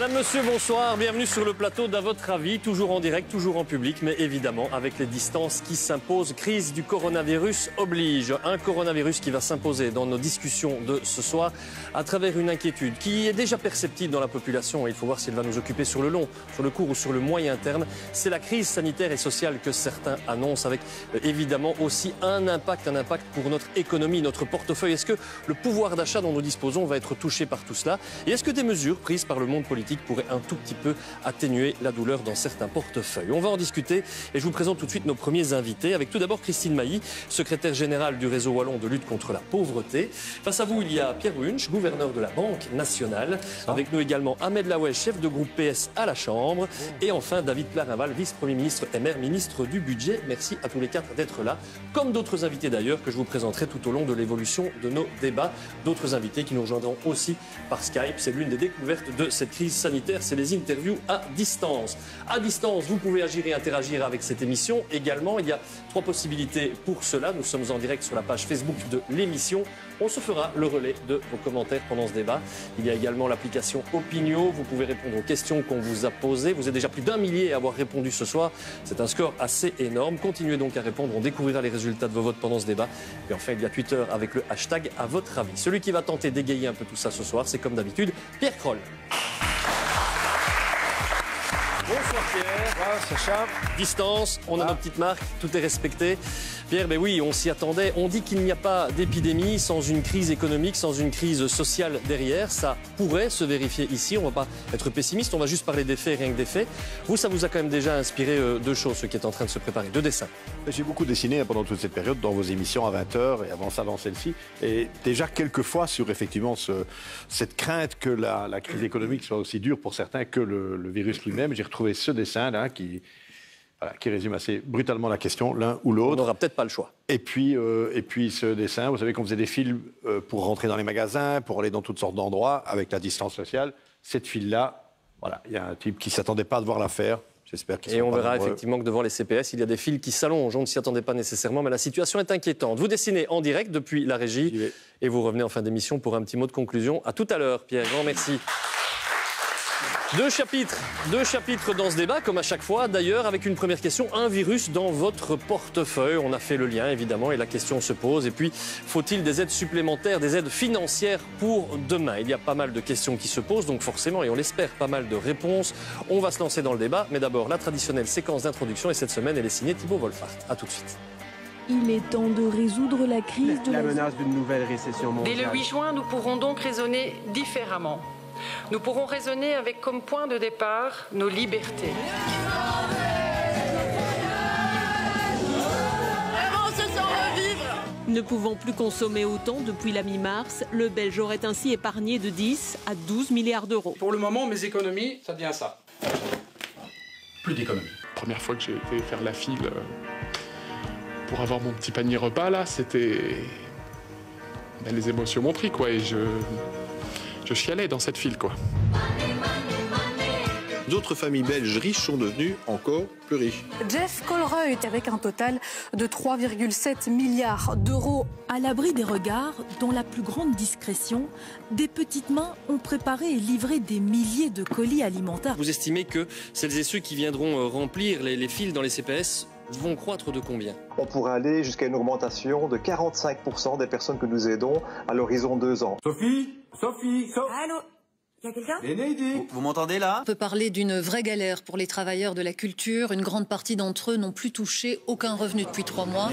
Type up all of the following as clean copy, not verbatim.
Mesdames, Messieurs, bonsoir. Bienvenue sur le plateau d'À votre avis, toujours en direct, toujours en public, mais évidemment avec les distances qui s'imposent. Crise du coronavirus oblige. Un coronavirus qui va s'imposer dans nos discussions de ce soir à travers une inquiétude qui est déjà perceptible dans la population. Et il faut voir si elle va nous occuper sur le long, sur le court ou sur le moyen terme. C'est la crise sanitaire et sociale que certains annoncent avec évidemment aussi un impact pour notre économie, notre portefeuille. Est-ce que le pouvoir d'achat dont nous disposons va être touché par tout cela? Et est-ce que des mesures prises par le monde politique pourrait un tout petit peu atténuer la douleur dans certains portefeuilles? On va en discuter et je vous présente tout de suite nos premiers invités avec tout d'abord Christine Mailly, secrétaire générale du réseau wallon de lutte contre la pauvreté. Face à vous, il y a Pierre Wunsch, gouverneur de la Banque nationale. Avec nous également Ahmed Laouez, chef de groupe PS à la Chambre. Et enfin David Clarinval, vice-premier ministre MR, ministre du Budget. Merci à tous les quatre d'être là, comme d'autres invités d'ailleurs que je vous présenterai tout au long de l'évolution de nos débats. D'autres invités qui nous rejoindront aussi par Skype. C'est l'une des découvertes de cette crise sanitaire, c'est les interviews à distance. À distance, vous pouvez agir et interagir avec cette émission. Également, il y a 3 possibilités pour cela. Nous sommes en direct sur la page Facebook de l'émission. On se fera le relais de vos commentaires pendant ce débat. Il y a également l'application Opinio. Vous pouvez répondre aux questions qu'on vous a posées. Vous êtes déjà plus d'1 millier à avoir répondu ce soir. C'est un score assez énorme. Continuez donc à répondre. On découvrira les résultats de vos votes pendant ce débat. Et enfin, il y a Twitter avec le hashtag à votre avis. Celui qui va tenter d'égayer un peu tout ça ce soir, c'est comme d'habitude, Pierre Kroll. Bonsoir Pierre. Bonsoir Sacha. Distance, on a nos petites marques, tout est respecté. Pierre, ben oui, on s'y attendait. On dit qu'il n'y a pas d'épidémie sans une crise économique, sans une crise sociale derrière. Ça pourrait se vérifier ici. On ne va pas être pessimiste, on va juste parler des faits, rien que des faits. Vous, ça vous a quand même déjà inspiré 2 choses, ce qui est en train de se préparer, 2 dessins. J'ai beaucoup dessiné pendant toute cette période dans vos émissions à 20h et avant ça dans celle-ci. Et déjà quelques fois sur effectivement cette crainte que la crise économique soit aussi dure pour certains que le virus lui-même. J'ai retrouvé ce dessin-là qui résume assez brutalement la question, l'un ou l'autre. On n'aura peut-être pas le choix. Et puis ce dessin, vous savez qu'on faisait des files pour rentrer dans les magasins, pour aller dans toutes sortes d'endroits, avec la distance sociale. Cette file-là, voilà, il y a un type qui ne s'attendait pas à devoir la faire. J'espère qu'il Et on verra effectivement que devant les CPS, il y a des files qui s'allongent. On ne s'y attendait pas nécessairement, mais la situation est inquiétante. Vous dessinez en direct depuis la régie et vous revenez en fin d'émission pour un petit mot de conclusion. À tout à l'heure, Pierre. Grand merci. 2 chapitres dans ce débat, comme à chaque fois. D'ailleurs, avec une première question, un virus dans votre portefeuille. On a fait le lien, évidemment, et la question se pose. Et puis, faut-il des aides supplémentaires, des aides financières pour demain? Il y a pas mal de questions qui se posent, donc forcément, et on l'espère, pas mal de réponses. On va se lancer dans le débat, mais d'abord, la traditionnelle séquence d'introduction. Et cette semaine, elle est signée Thibaut Wolfart. A tout de suite. Il est temps de résoudre la crise de la menace d'une nouvelle récession mondiale. Dès le 8 juin, nous pourrons donc raisonner différemment. Nous pourrons raisonner avec comme point de départ nos libertés. On se sent revivre. Ne pouvant plus consommer autant depuis la mi-mars, le Belge aurait ainsi épargné de 10 à 12 milliards d'euros. Pour le moment, mes économies, ça devient ça. Plus d'économies. Première fois que j'ai été faire la file pour avoir mon petit panier repas, là, c'était... Ben, les émotions m'ont pris, quoi, et je chialais dans cette file, quoi. D'autres familles belges riches sont devenues encore plus riches. Jeff Colruyt, avec un total de 3,7 milliards d'euros. À l'abri des regards, dans la plus grande discrétion, des petites mains ont préparé et livré des milliers de colis alimentaires. Vous estimez que celles et ceux qui viendront remplir les files dans les CPS vont croître de combien? On pourrait aller jusqu'à une augmentation de 45% des personnes que nous aidons à l'horizon 2 ans. Sophie. Allô? Y a quelqu'un? Vous m'entendez là? On peut parler d'une vraie galère pour les travailleurs de la culture. Une grande partie d'entre eux n'ont plus touché aucun revenu depuis 3 mois.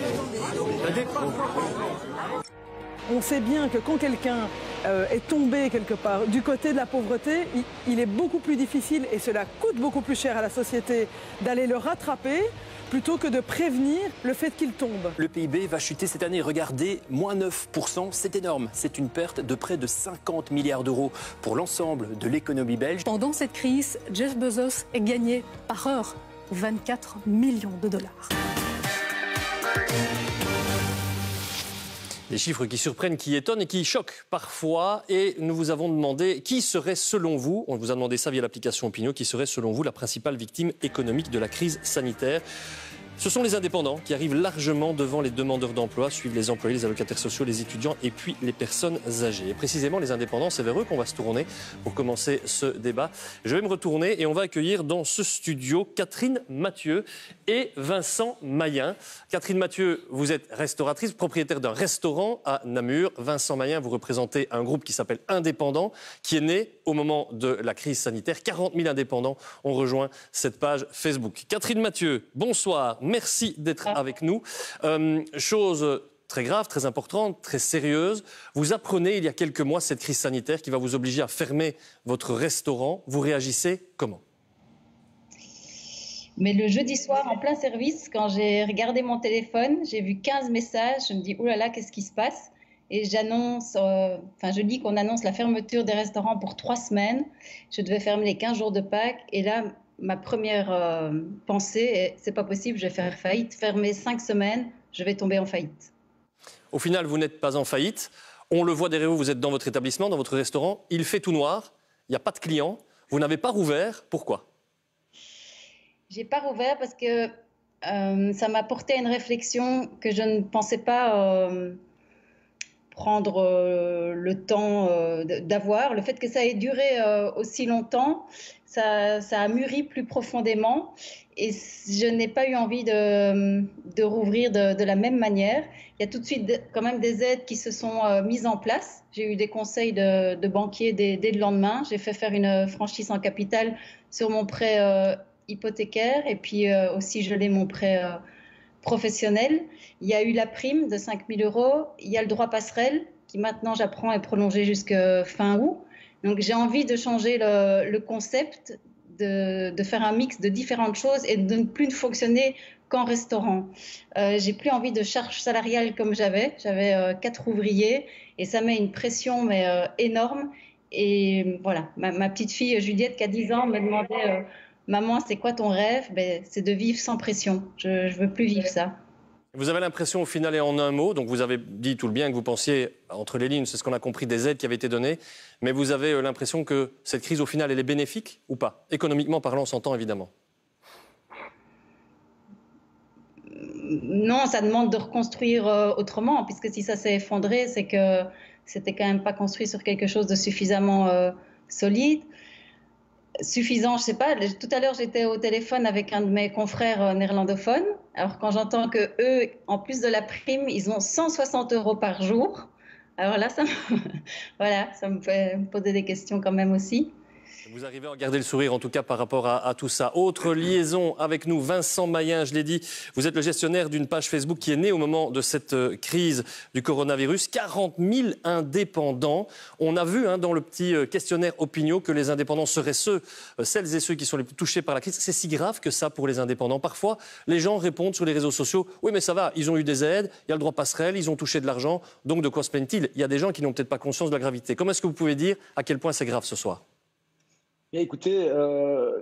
On sait bien que quand quelqu'un est tombé quelque part du côté de la pauvreté, il est beaucoup plus difficile et cela coûte beaucoup plus cher à la société d'aller le rattraper plutôt que de prévenir le fait qu'il tombe. Le PIB va chuter cette année, regardez, moins 9%, c'est énorme. C'est une perte de près de 50 milliards d'euros pour l'ensemble de l'économie belge. Pendant cette crise, Jeff Bezos a gagné par heure 24 millions de dollars. Des chiffres qui surprennent, qui étonnent et qui choquent parfois. Et nous vous avons demandé qui serait selon vous, on vous a demandé ça via l'application Opinio, qui serait selon vous la principale victime économique de la crise sanitaire. Ce sont les indépendants qui arrivent largement devant les demandeurs d'emploi, suivent les employés, les allocataires sociaux, les étudiants et puis les personnes âgées. Et précisément, les indépendants, c'est vers eux qu'on va se tourner pour commencer ce débat. Je vais me retourner et on va accueillir dans ce studio Catherine Mathieu et Vincent Mayen. Catherine Mathieu, vous êtes restauratrice, propriétaire d'un restaurant à Namur. Vincent Mayen, vous représentez un groupe qui s'appelle Indépendants, qui est né au moment de la crise sanitaire. 40 000 indépendants ont rejoint cette page Facebook. Catherine Mathieu, bonsoir. Merci d'être avec nous. Chose très grave, très importante, très sérieuse. Vous apprenez il y a quelques mois cette crise sanitaire qui va vous obliger à fermer votre restaurant. Vous réagissez comment ? Mais le jeudi soir, en plein service, quand j'ai regardé mon téléphone, j'ai vu 15 messages. Je me dis, oh là là, qu'est-ce qui se passe ? Et je dis qu'on annonce la fermeture des restaurants pour 3 semaines. Je devais fermer les 15 jours de Pâques. Et là, ma première pensée est, c'est pas possible, je vais faire faillite. Fermer 5 semaines, je vais tomber en faillite. Au final, vous n'êtes pas en faillite. On le voit derrière vous, vous êtes dans votre établissement, dans votre restaurant. Il fait tout noir, il n'y a pas de clients. Vous n'avez pas rouvert. Pourquoi ? J'ai pas rouvert parce que ça m'a porté à une réflexion que je ne pensais pas prendre le temps d'avoir. Le fait que ça ait duré aussi longtemps, ça a mûri plus profondément et je n'ai pas eu envie de rouvrir de la même manière. Il y a tout de suite quand même des aides qui se sont mises en place. J'ai eu des conseils de banquiers dès le lendemain. J'ai fait faire une franchise en capital sur mon prêt hypothécaire et puis aussi gelé mon prêt professionnel. Il y a eu la prime de 5 000 €. Il y a le droit passerelle qui maintenant j'apprends est prolongé jusqu'à fin août. Donc j'ai envie de changer le concept, de faire un mix de différentes choses et de ne plus fonctionner qu'en restaurant. J'ai plus envie de charge salariale comme j'avais. J'avais 4 ouvriers et ça met une pression énorme. Et voilà, ma petite fille Juliette qui a 10 ans me demandait maman, c'est quoi ton rêve ? C'est de vivre sans pression. Je ne veux plus vivre ça. Vous avez l'impression au final et en un mot, donc vous avez dit tout le bien que vous pensiez, entre les lignes, c'est ce qu'on a compris des aides qui avaient été données, mais vous avez l'impression que cette crise au final elle est bénéfique ou pas ? Économiquement parlant, on s'entend évidemment. Non, ça demande de reconstruire autrement, puisque si ça s'est effondré, c'est que c'était quand même pas construit sur quelque chose de suffisamment solide. Suffisant, je sais pas. Tout à l'heure, j'étais au téléphone avec un de mes confrères néerlandophones. Alors, quand j'entends que eux, en plus de la prime, ils ont 160 € par jour. Alors là, ça me fait me poser des questions quand même aussi. Vous arrivez à garder le sourire, en tout cas, par rapport à tout ça. Autre liaison avec nous, Vincent Mayen, je l'ai dit, vous êtes le gestionnaire d'une page Facebook qui est née au moment de cette crise du coronavirus. 40 000 indépendants. On a vu dans le petit questionnaire Opinio que les indépendants seraient celles et ceux qui sont les plus touchés par la crise. C'est si grave que ça pour les indépendants. Parfois, les gens répondent sur les réseaux sociaux, oui mais ça va, ils ont eu des aides, il y a le droit passerelle, ils ont touché de l'argent, donc de quoi se plaignent-ils ? Il y a des gens qui n'ont peut-être pas conscience de la gravité. Comment est-ce que vous pouvez dire à quel point c'est grave ce soir ? Écoutez,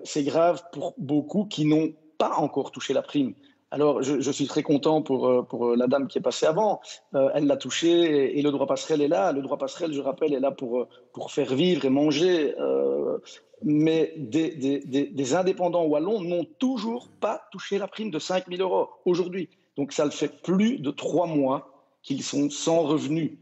c'est grave pour beaucoup qui n'ont pas encore touché la prime. Alors, je suis très content pour la dame qui est passée avant. Elle l'a touché et le droit passerelle est là. Le droit passerelle, je rappelle, est là pour faire vivre et manger. Mais des indépendants wallons n'ont toujours pas touché la prime de 5 000 € aujourd'hui. Donc, ça le fait plus de 3 mois qu'ils sont sans revenus.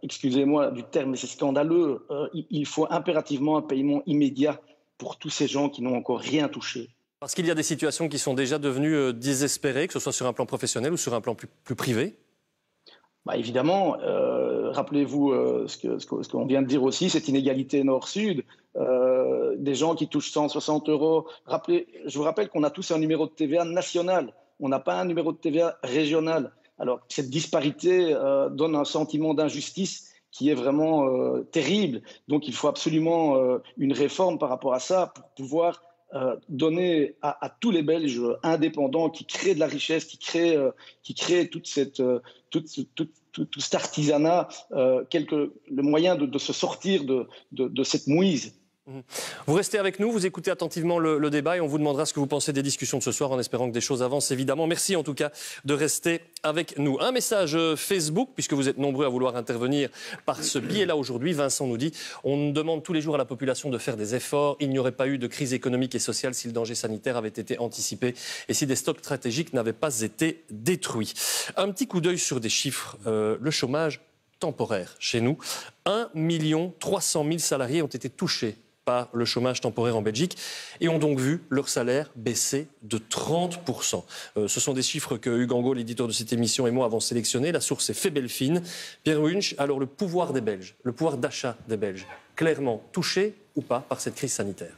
Excusez-moi du terme, mais c'est scandaleux. Il faut impérativement un paiement immédiat pour tous ces gens qui n'ont encore rien touché. Parce qu'il y a des situations qui sont déjà devenues désespérées, que ce soit sur un plan professionnel ou sur un plan plus privé ? Évidemment, rappelez-vous ce qu'on vient de dire aussi, cette inégalité nord-sud, des gens qui touchent 160 €. Je vous rappelle qu'on a tous un numéro de TVA national, on n'a pas un numéro de TVA régional. Alors, cette disparité donne un sentiment d'injustice qui est vraiment terrible. Donc, il faut absolument une réforme par rapport à ça pour pouvoir donner à tous les Belges indépendants qui créent de la richesse, qui créent tout cet artisanat, le moyen de se sortir de cette mouise. Vous restez avec nous, vous écoutez attentivement le débat et on vous demandera ce que vous pensez des discussions de ce soir en espérant que des choses avancent évidemment. Merci en tout cas de rester avec nous. Un message Facebook, puisque vous êtes nombreux à vouloir intervenir par ce biais-là aujourd'hui. Vincent nous dit « On demande tous les jours à la population de faire des efforts. Il n'y aurait pas eu de crise économique et sociale si le danger sanitaire avait été anticipé et si des stocks stratégiques n'avaient pas été détruits. » Un petit coup d'œil sur des chiffres. Le chômage temporaire chez nous. 1 300 000 salariés ont été touchés par le chômage temporaire en Belgique et ont donc vu leur salaire baisser de 30%. Ce sont des chiffres que Hugues Angot, l'éditeur de cette émission, et moi avons sélectionnés. La source est Febelfin. Pierre Wunsch, alors le pouvoir des Belges, le pouvoir d'achat des Belges, clairement touché ou pas par cette crise sanitaire?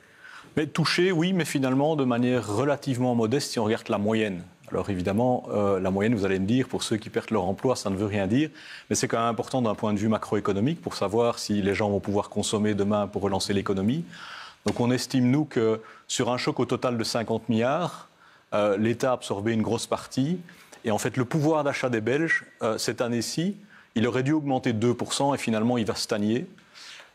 Mais touché, oui, mais finalement de manière relativement modeste si on regarde la moyenne. Alors évidemment, la moyenne, vous allez me dire, pour ceux qui perdent leur emploi, ça ne veut rien dire. Mais c'est quand même important d'un point de vue macroéconomique pour savoir si les gens vont pouvoir consommer demain pour relancer l'économie. Donc on estime, nous, que sur un choc au total de 50 milliards, l'État a absorbé une grosse partie. Et en fait, le pouvoir d'achat des Belges, cette année-ci, il aurait dû augmenter de 2% et finalement, il va stagner.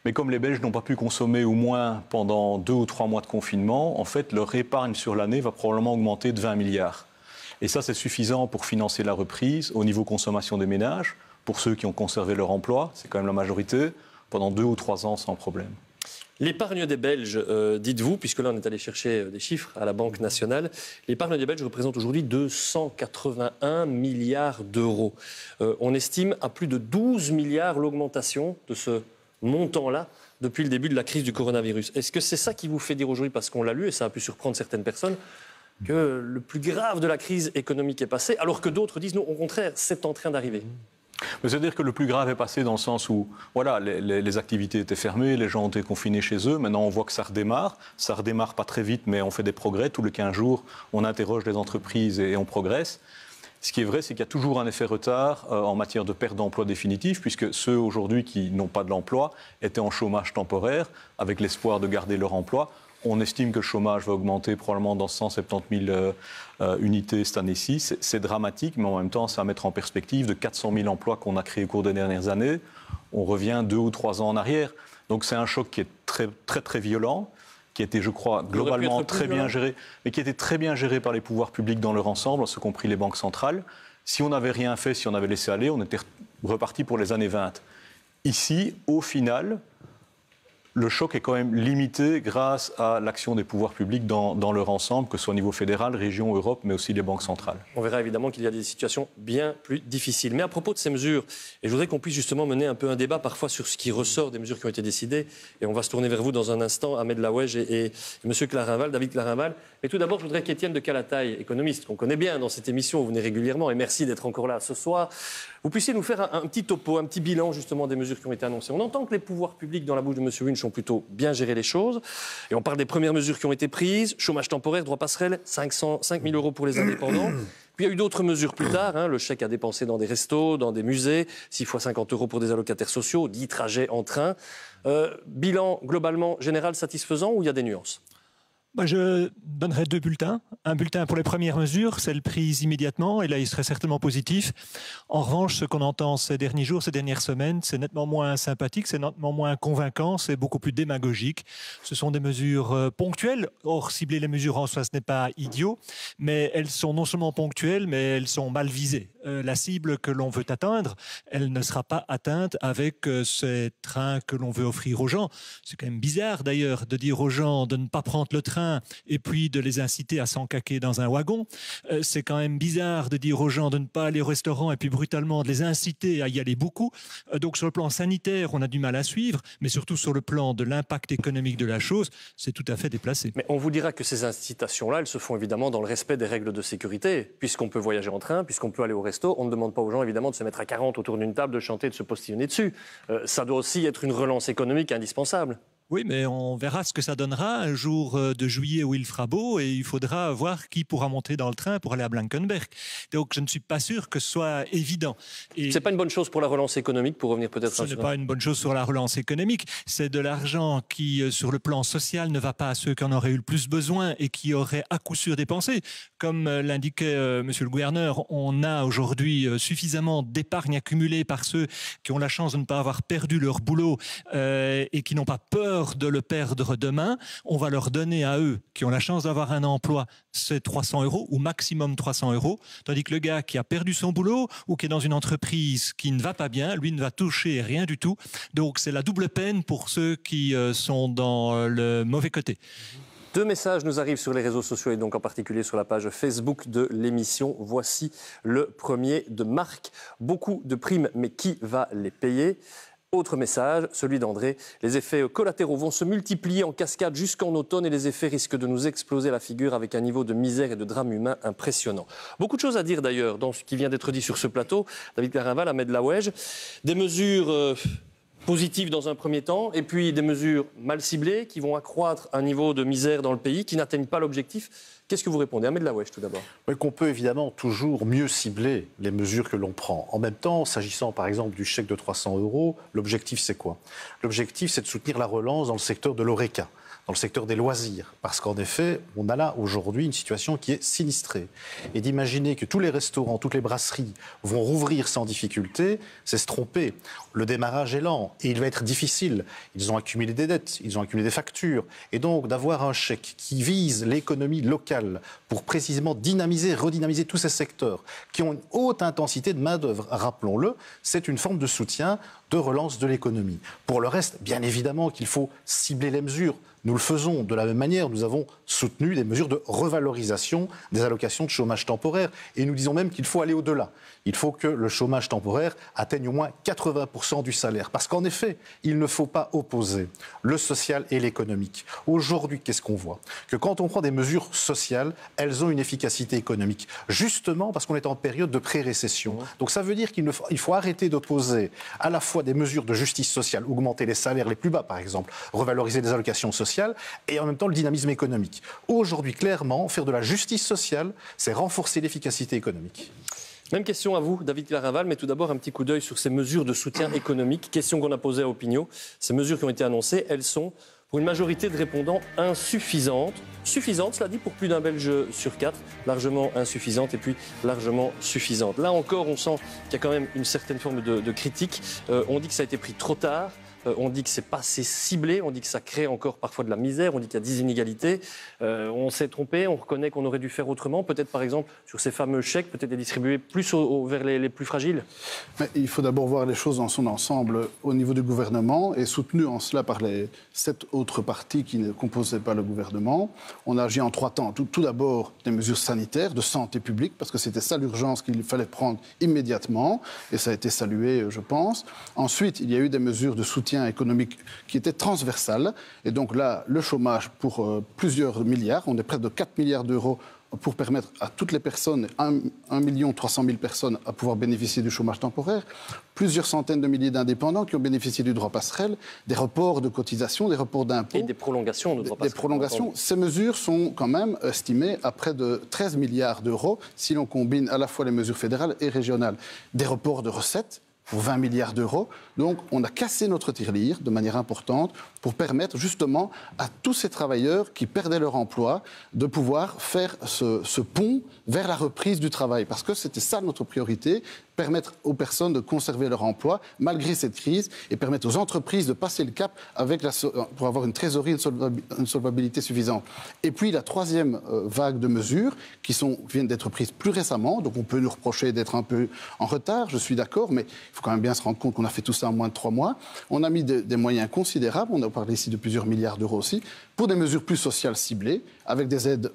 Mais comme les Belges n'ont pas pu consommer au moins pendant 2 ou 3 mois de confinement, en fait, leur épargne sur l'année va probablement augmenter de 20 milliards. Et ça, c'est suffisant pour financer la reprise au niveau consommation des ménages, pour ceux qui ont conservé leur emploi, c'est quand même la majorité, pendant 2 ou 3 ans sans problème. L'épargne des Belges, dites-vous, puisque là on est allé chercher des chiffres à la Banque nationale, l'épargne des Belges représente aujourd'hui 281 milliards d'euros. On estime à plus de 12 milliards l'augmentation de ce montant-là depuis le début de la crise du coronavirus. Est-ce que c'est ça qui vous fait dire aujourd'hui, parce qu'on l'a lu et ça a pu surprendre certaines personnes, que le plus grave de la crise économique est passé, alors que d'autres disent non, au contraire, c'est en train d'arriver? C'est-à-dire que le plus grave est passé dans le sens où voilà, les activités étaient fermées, les gens ont été confinés chez eux. Maintenant, on voit que ça redémarre. Ça redémarre pas très vite, mais on fait des progrès. Tous les 15 jours, on interroge les entreprises et on progresse. Ce qui est vrai, c'est qu'il y a toujours un effet retard en matière de perte d'emploi définitive, puisque ceux aujourd'hui qui n'ont pas de l'emploi étaient en chômage temporaire, avec l'espoir de garder leur emploi. On estime que le chômage va augmenter probablement dans 170 000 unités cette année-ci. C'est dramatique, mais en même temps, c'est à mettre en perspective de 400 000 emplois qu'on a créés au cours des dernières années. On revient 2 ou 3 ans en arrière. Donc c'est un choc qui est très, très, très violent, qui a été, je crois, globalement très bien géré, mais qui a été très bien géré par les pouvoirs publics dans leur ensemble, ce compris les banques centrales. Si on n'avait rien fait, si on avait laissé aller, on était reparti pour les années 20. Ici, au final, le choc est quand même limité grâce à l'action des pouvoirs publics dans leur ensemble, que ce soit au niveau fédéral, région, Europe, mais aussi les banques centrales. On verra évidemment qu'il y a des situations bien plus difficiles. Mais à propos de ces mesures, et je voudrais qu'on puisse justement mener un peu un débat parfois sur ce qui ressort des mesures qui ont été décidées, et on va se tourner vers vous dans un instant, Ahmed Lawège et M. Clarinval, David Clarinval. Mais tout d'abord, je voudrais qu'Étienne de Calataille, économiste, qu'on connaît bien dans cette émission, vous venez régulièrement, et merci d'être encore là ce soir, vous puissiez nous faire un petit topo, un petit bilan justement des mesures qui ont été annoncées. On entend que les pouvoirs publics, dans la bouche de M. Wunsch, ont plutôt bien géré les choses. Et on parle des premières mesures qui ont été prises. Chômage temporaire, droit passerelle, 5 000 € pour les indépendants. Puis il y a eu d'autres mesures plus tard. Le chèque à dépenser dans des restos, dans des musées, 6 fois 50 € pour des allocataires sociaux, 10 trajets en train. Bilan globalement général satisfaisant ou il y a des nuances? Je donnerais 2 bulletins. Un bulletin pour les premières mesures, celles prises immédiatement, et là il serait certainement positif. En revanche, ce qu'on entend ces derniers jours, ces dernières semaines, c'est nettement moins sympathique, c'est nettement moins convaincant, c'est beaucoup plus démagogique. Ce sont des mesures ponctuelles. Or, cibler les mesures en soi, ce n'est pas idiot, mais elles sont non seulement ponctuelles, mais elles sont mal visées. La cible que l'on veut atteindre, elle ne sera pas atteinte avec ces trains que l'on veut offrir aux gens. C'est quand même bizarre d'ailleurs de dire aux gens de ne pas prendre le train et puis de les inciter à s'encaquer dans un wagon. C'est quand même bizarre de dire aux gens de ne pas aller au restaurant et puis brutalement de les inciter à y aller beaucoup. Donc sur le plan sanitaire, on a du mal à suivre, mais surtout sur le plan de l'impact économique de la chose, c'est tout à fait déplacé. Mais on vous dira que ces incitations-là, elles se font évidemment dans le respect des règles de sécurité. Puisqu'on peut voyager en train, puisqu'on peut aller au resto, on ne demande pas aux gens évidemment de se mettre à 40 autour d'une table, de chanter, de se postillonner dessus. Ça doit aussi être une relance économique indispensable. Oui, mais on verra ce que ça donnera un jour de juillet où il fera beau et il faudra voir qui pourra monter dans le train pour aller à Blankenberg. Donc je ne suis pas sûr que ce soit évident. Et c'est pas une bonne chose pour la relance économique, pour revenir peut-être ce n'est pas une bonne chose sur la relance économique. C'est de l'argent qui, sur le plan social, ne va pas à ceux qui en auraient eu le plus besoin et qui auraient à coup sûr dépensé. Comme l'indiquait Monsieur le gouverneur, on a aujourd'hui suffisamment d'épargne accumulée par ceux qui ont la chance de ne pas avoir perdu leur boulot et qui n'ont pas peur peur de le perdre demain, on va leur donner à eux, qui ont la chance d'avoir un emploi, c'est 300 € ou maximum 300 €, tandis que le gars qui a perdu son boulot ou qui est dans une entreprise qui ne va pas bien, lui ne va toucher rien du tout. Donc c'est la double peine pour ceux qui sont dans le mauvais côté. 2 messages nous arrivent sur les réseaux sociaux et donc en particulier sur la page Facebook de l'émission. Voici le premier de Marc. Beaucoup de primes, mais qui va les payer ? Autre message, celui d'André. Les effets collatéraux vont se multiplier en cascade jusqu'en automne et les effets risquent de nous exploser la figure avec un niveau de misère et de drame humain impressionnant. Beaucoup de choses à dire d'ailleurs dans ce qui vient d'être dit sur ce plateau. David Clarinval, Ahmed Laouedj, des mesures positives dans un premier temps et puis des mesures mal ciblées qui vont accroître un niveau de misère dans le pays qui n'atteignent pas l'objectif. Qu'est-ce que vous répondez? Ahmed Laouedj tout d'abord. Qu'on peut évidemment toujours mieux cibler les mesures que l'on prend. En même temps, s'agissant par exemple du chèque de 300 €, l'objectif c'est quoi? L'objectif c'est de soutenir la relance dans le secteur de l'ORECA, dans le secteur des loisirs. Parce qu'en effet, on a là aujourd'hui une situation qui est sinistrée. Et d'imaginer que tous les restaurants, toutes les brasseries vont rouvrir sans difficulté, c'est se tromper. Le démarrage est lent et il va être difficile. Ils ont accumulé des dettes, ils ont accumulé des factures. Et donc d'avoir un chèque qui vise l'économie locale pour précisément dynamiser, redynamiser tous ces secteurs qui ont une haute intensité de main-d'œuvre, rappelons-le, c'est une forme de soutien, de relance de l'économie. Pour le reste, bien évidemment qu'il faut cibler les mesures. Nous le faisons de la même manière. Nous avons soutenu des mesures de revalorisation des allocations de chômage temporaire. Et nous disons même qu'il faut aller au-delà. Il faut que le chômage temporaire atteigne au moins 80% du salaire. Parce qu'en effet, il ne faut pas opposer le social et l'économique. Aujourd'hui, qu'est-ce qu'on voit? Que quand on prend des mesures sociales, elles ont une efficacité économique. Justement parce qu'on est en période de pré-récession. Donc ça veut dire qu'il faut arrêter d'opposer à la fois des mesures de justice sociale, augmenter les salaires les plus bas par exemple, revaloriser les allocations sociales, et en même temps le dynamisme économique. Aujourd'hui, clairement, faire de la justice sociale, c'est renforcer l'efficacité économique. Même question à vous, David Clarinval, mais tout d'abord un petit coup d'œil sur ces mesures de soutien économique. Question qu'on a posée à Opinion. Ces mesures qui ont été annoncées, elles sont, pour une majorité de répondants, insuffisantes. Suffisantes, cela dit, pour plus d'un Belge sur 4. Largement insuffisantes et puis largement suffisantes. Là encore, on sent qu'il y a quand même une certaine forme de critique. On dit que ça a été pris trop tard. On dit que c'est pas assez ciblé, on dit que ça crée encore parfois de la misère, on dit qu'il y a des inégalités. On s'est trompé, on reconnaît qu'on aurait dû faire autrement. Peut-être par exemple sur ces fameux chèques, peut-être les distribuer plus vers les plus fragiles. Mais il faut d'abord voir les choses dans son ensemble au niveau du gouvernement et soutenu en cela par les 7 autres partis qui ne composaient pas le gouvernement. On a agi en 3 temps. Tout d'abord des mesures sanitaires, de santé publique, parce que c'était ça l'urgence qu'il fallait prendre immédiatement et ça a été salué, je pense. Ensuite, il y a eu des mesures de soutien économique qui était transversal. Et donc là, le chômage pour plusieurs milliards, on est près de 4 milliards d'euros pour permettre à toutes les personnes, 1 300 000 personnes, à pouvoir bénéficier du chômage temporaire, plusieurs centaines de milliers d'indépendants qui ont bénéficié du droit passerelle, des reports de cotisations, des reports d'impôts. Et des prolongations de droit passerelle. Des prolongations. Ces mesures sont quand même estimées à près de 13 milliards d'euros si l'on combine à la fois les mesures fédérales et régionales. Des reports de recettes pour 20 milliards d'euros. Donc, on a cassé notre tirelire de manière importante pour permettre justement à tous ces travailleurs qui perdaient leur emploi de pouvoir faire ce pont vers la reprise du travail. Parce que c'était ça notre priorité, permettre aux personnes de conserver leur emploi malgré cette crise et permettre aux entreprises de passer le cap avec pour avoir une trésorerie, une solvabilité suffisante. Et puis la troisième vague de mesures qui viennent d'être prises plus récemment, donc on peut nous reprocher d'être un peu en retard, je suis d'accord, mais il faut quand même bien se rendre compte qu'on a fait tout ça en moins de 3 mois. On a mis des moyens considérables, on a parlé ici de plusieurs milliards d'euros aussi, pour des mesures plus sociales ciblées, avec des aides,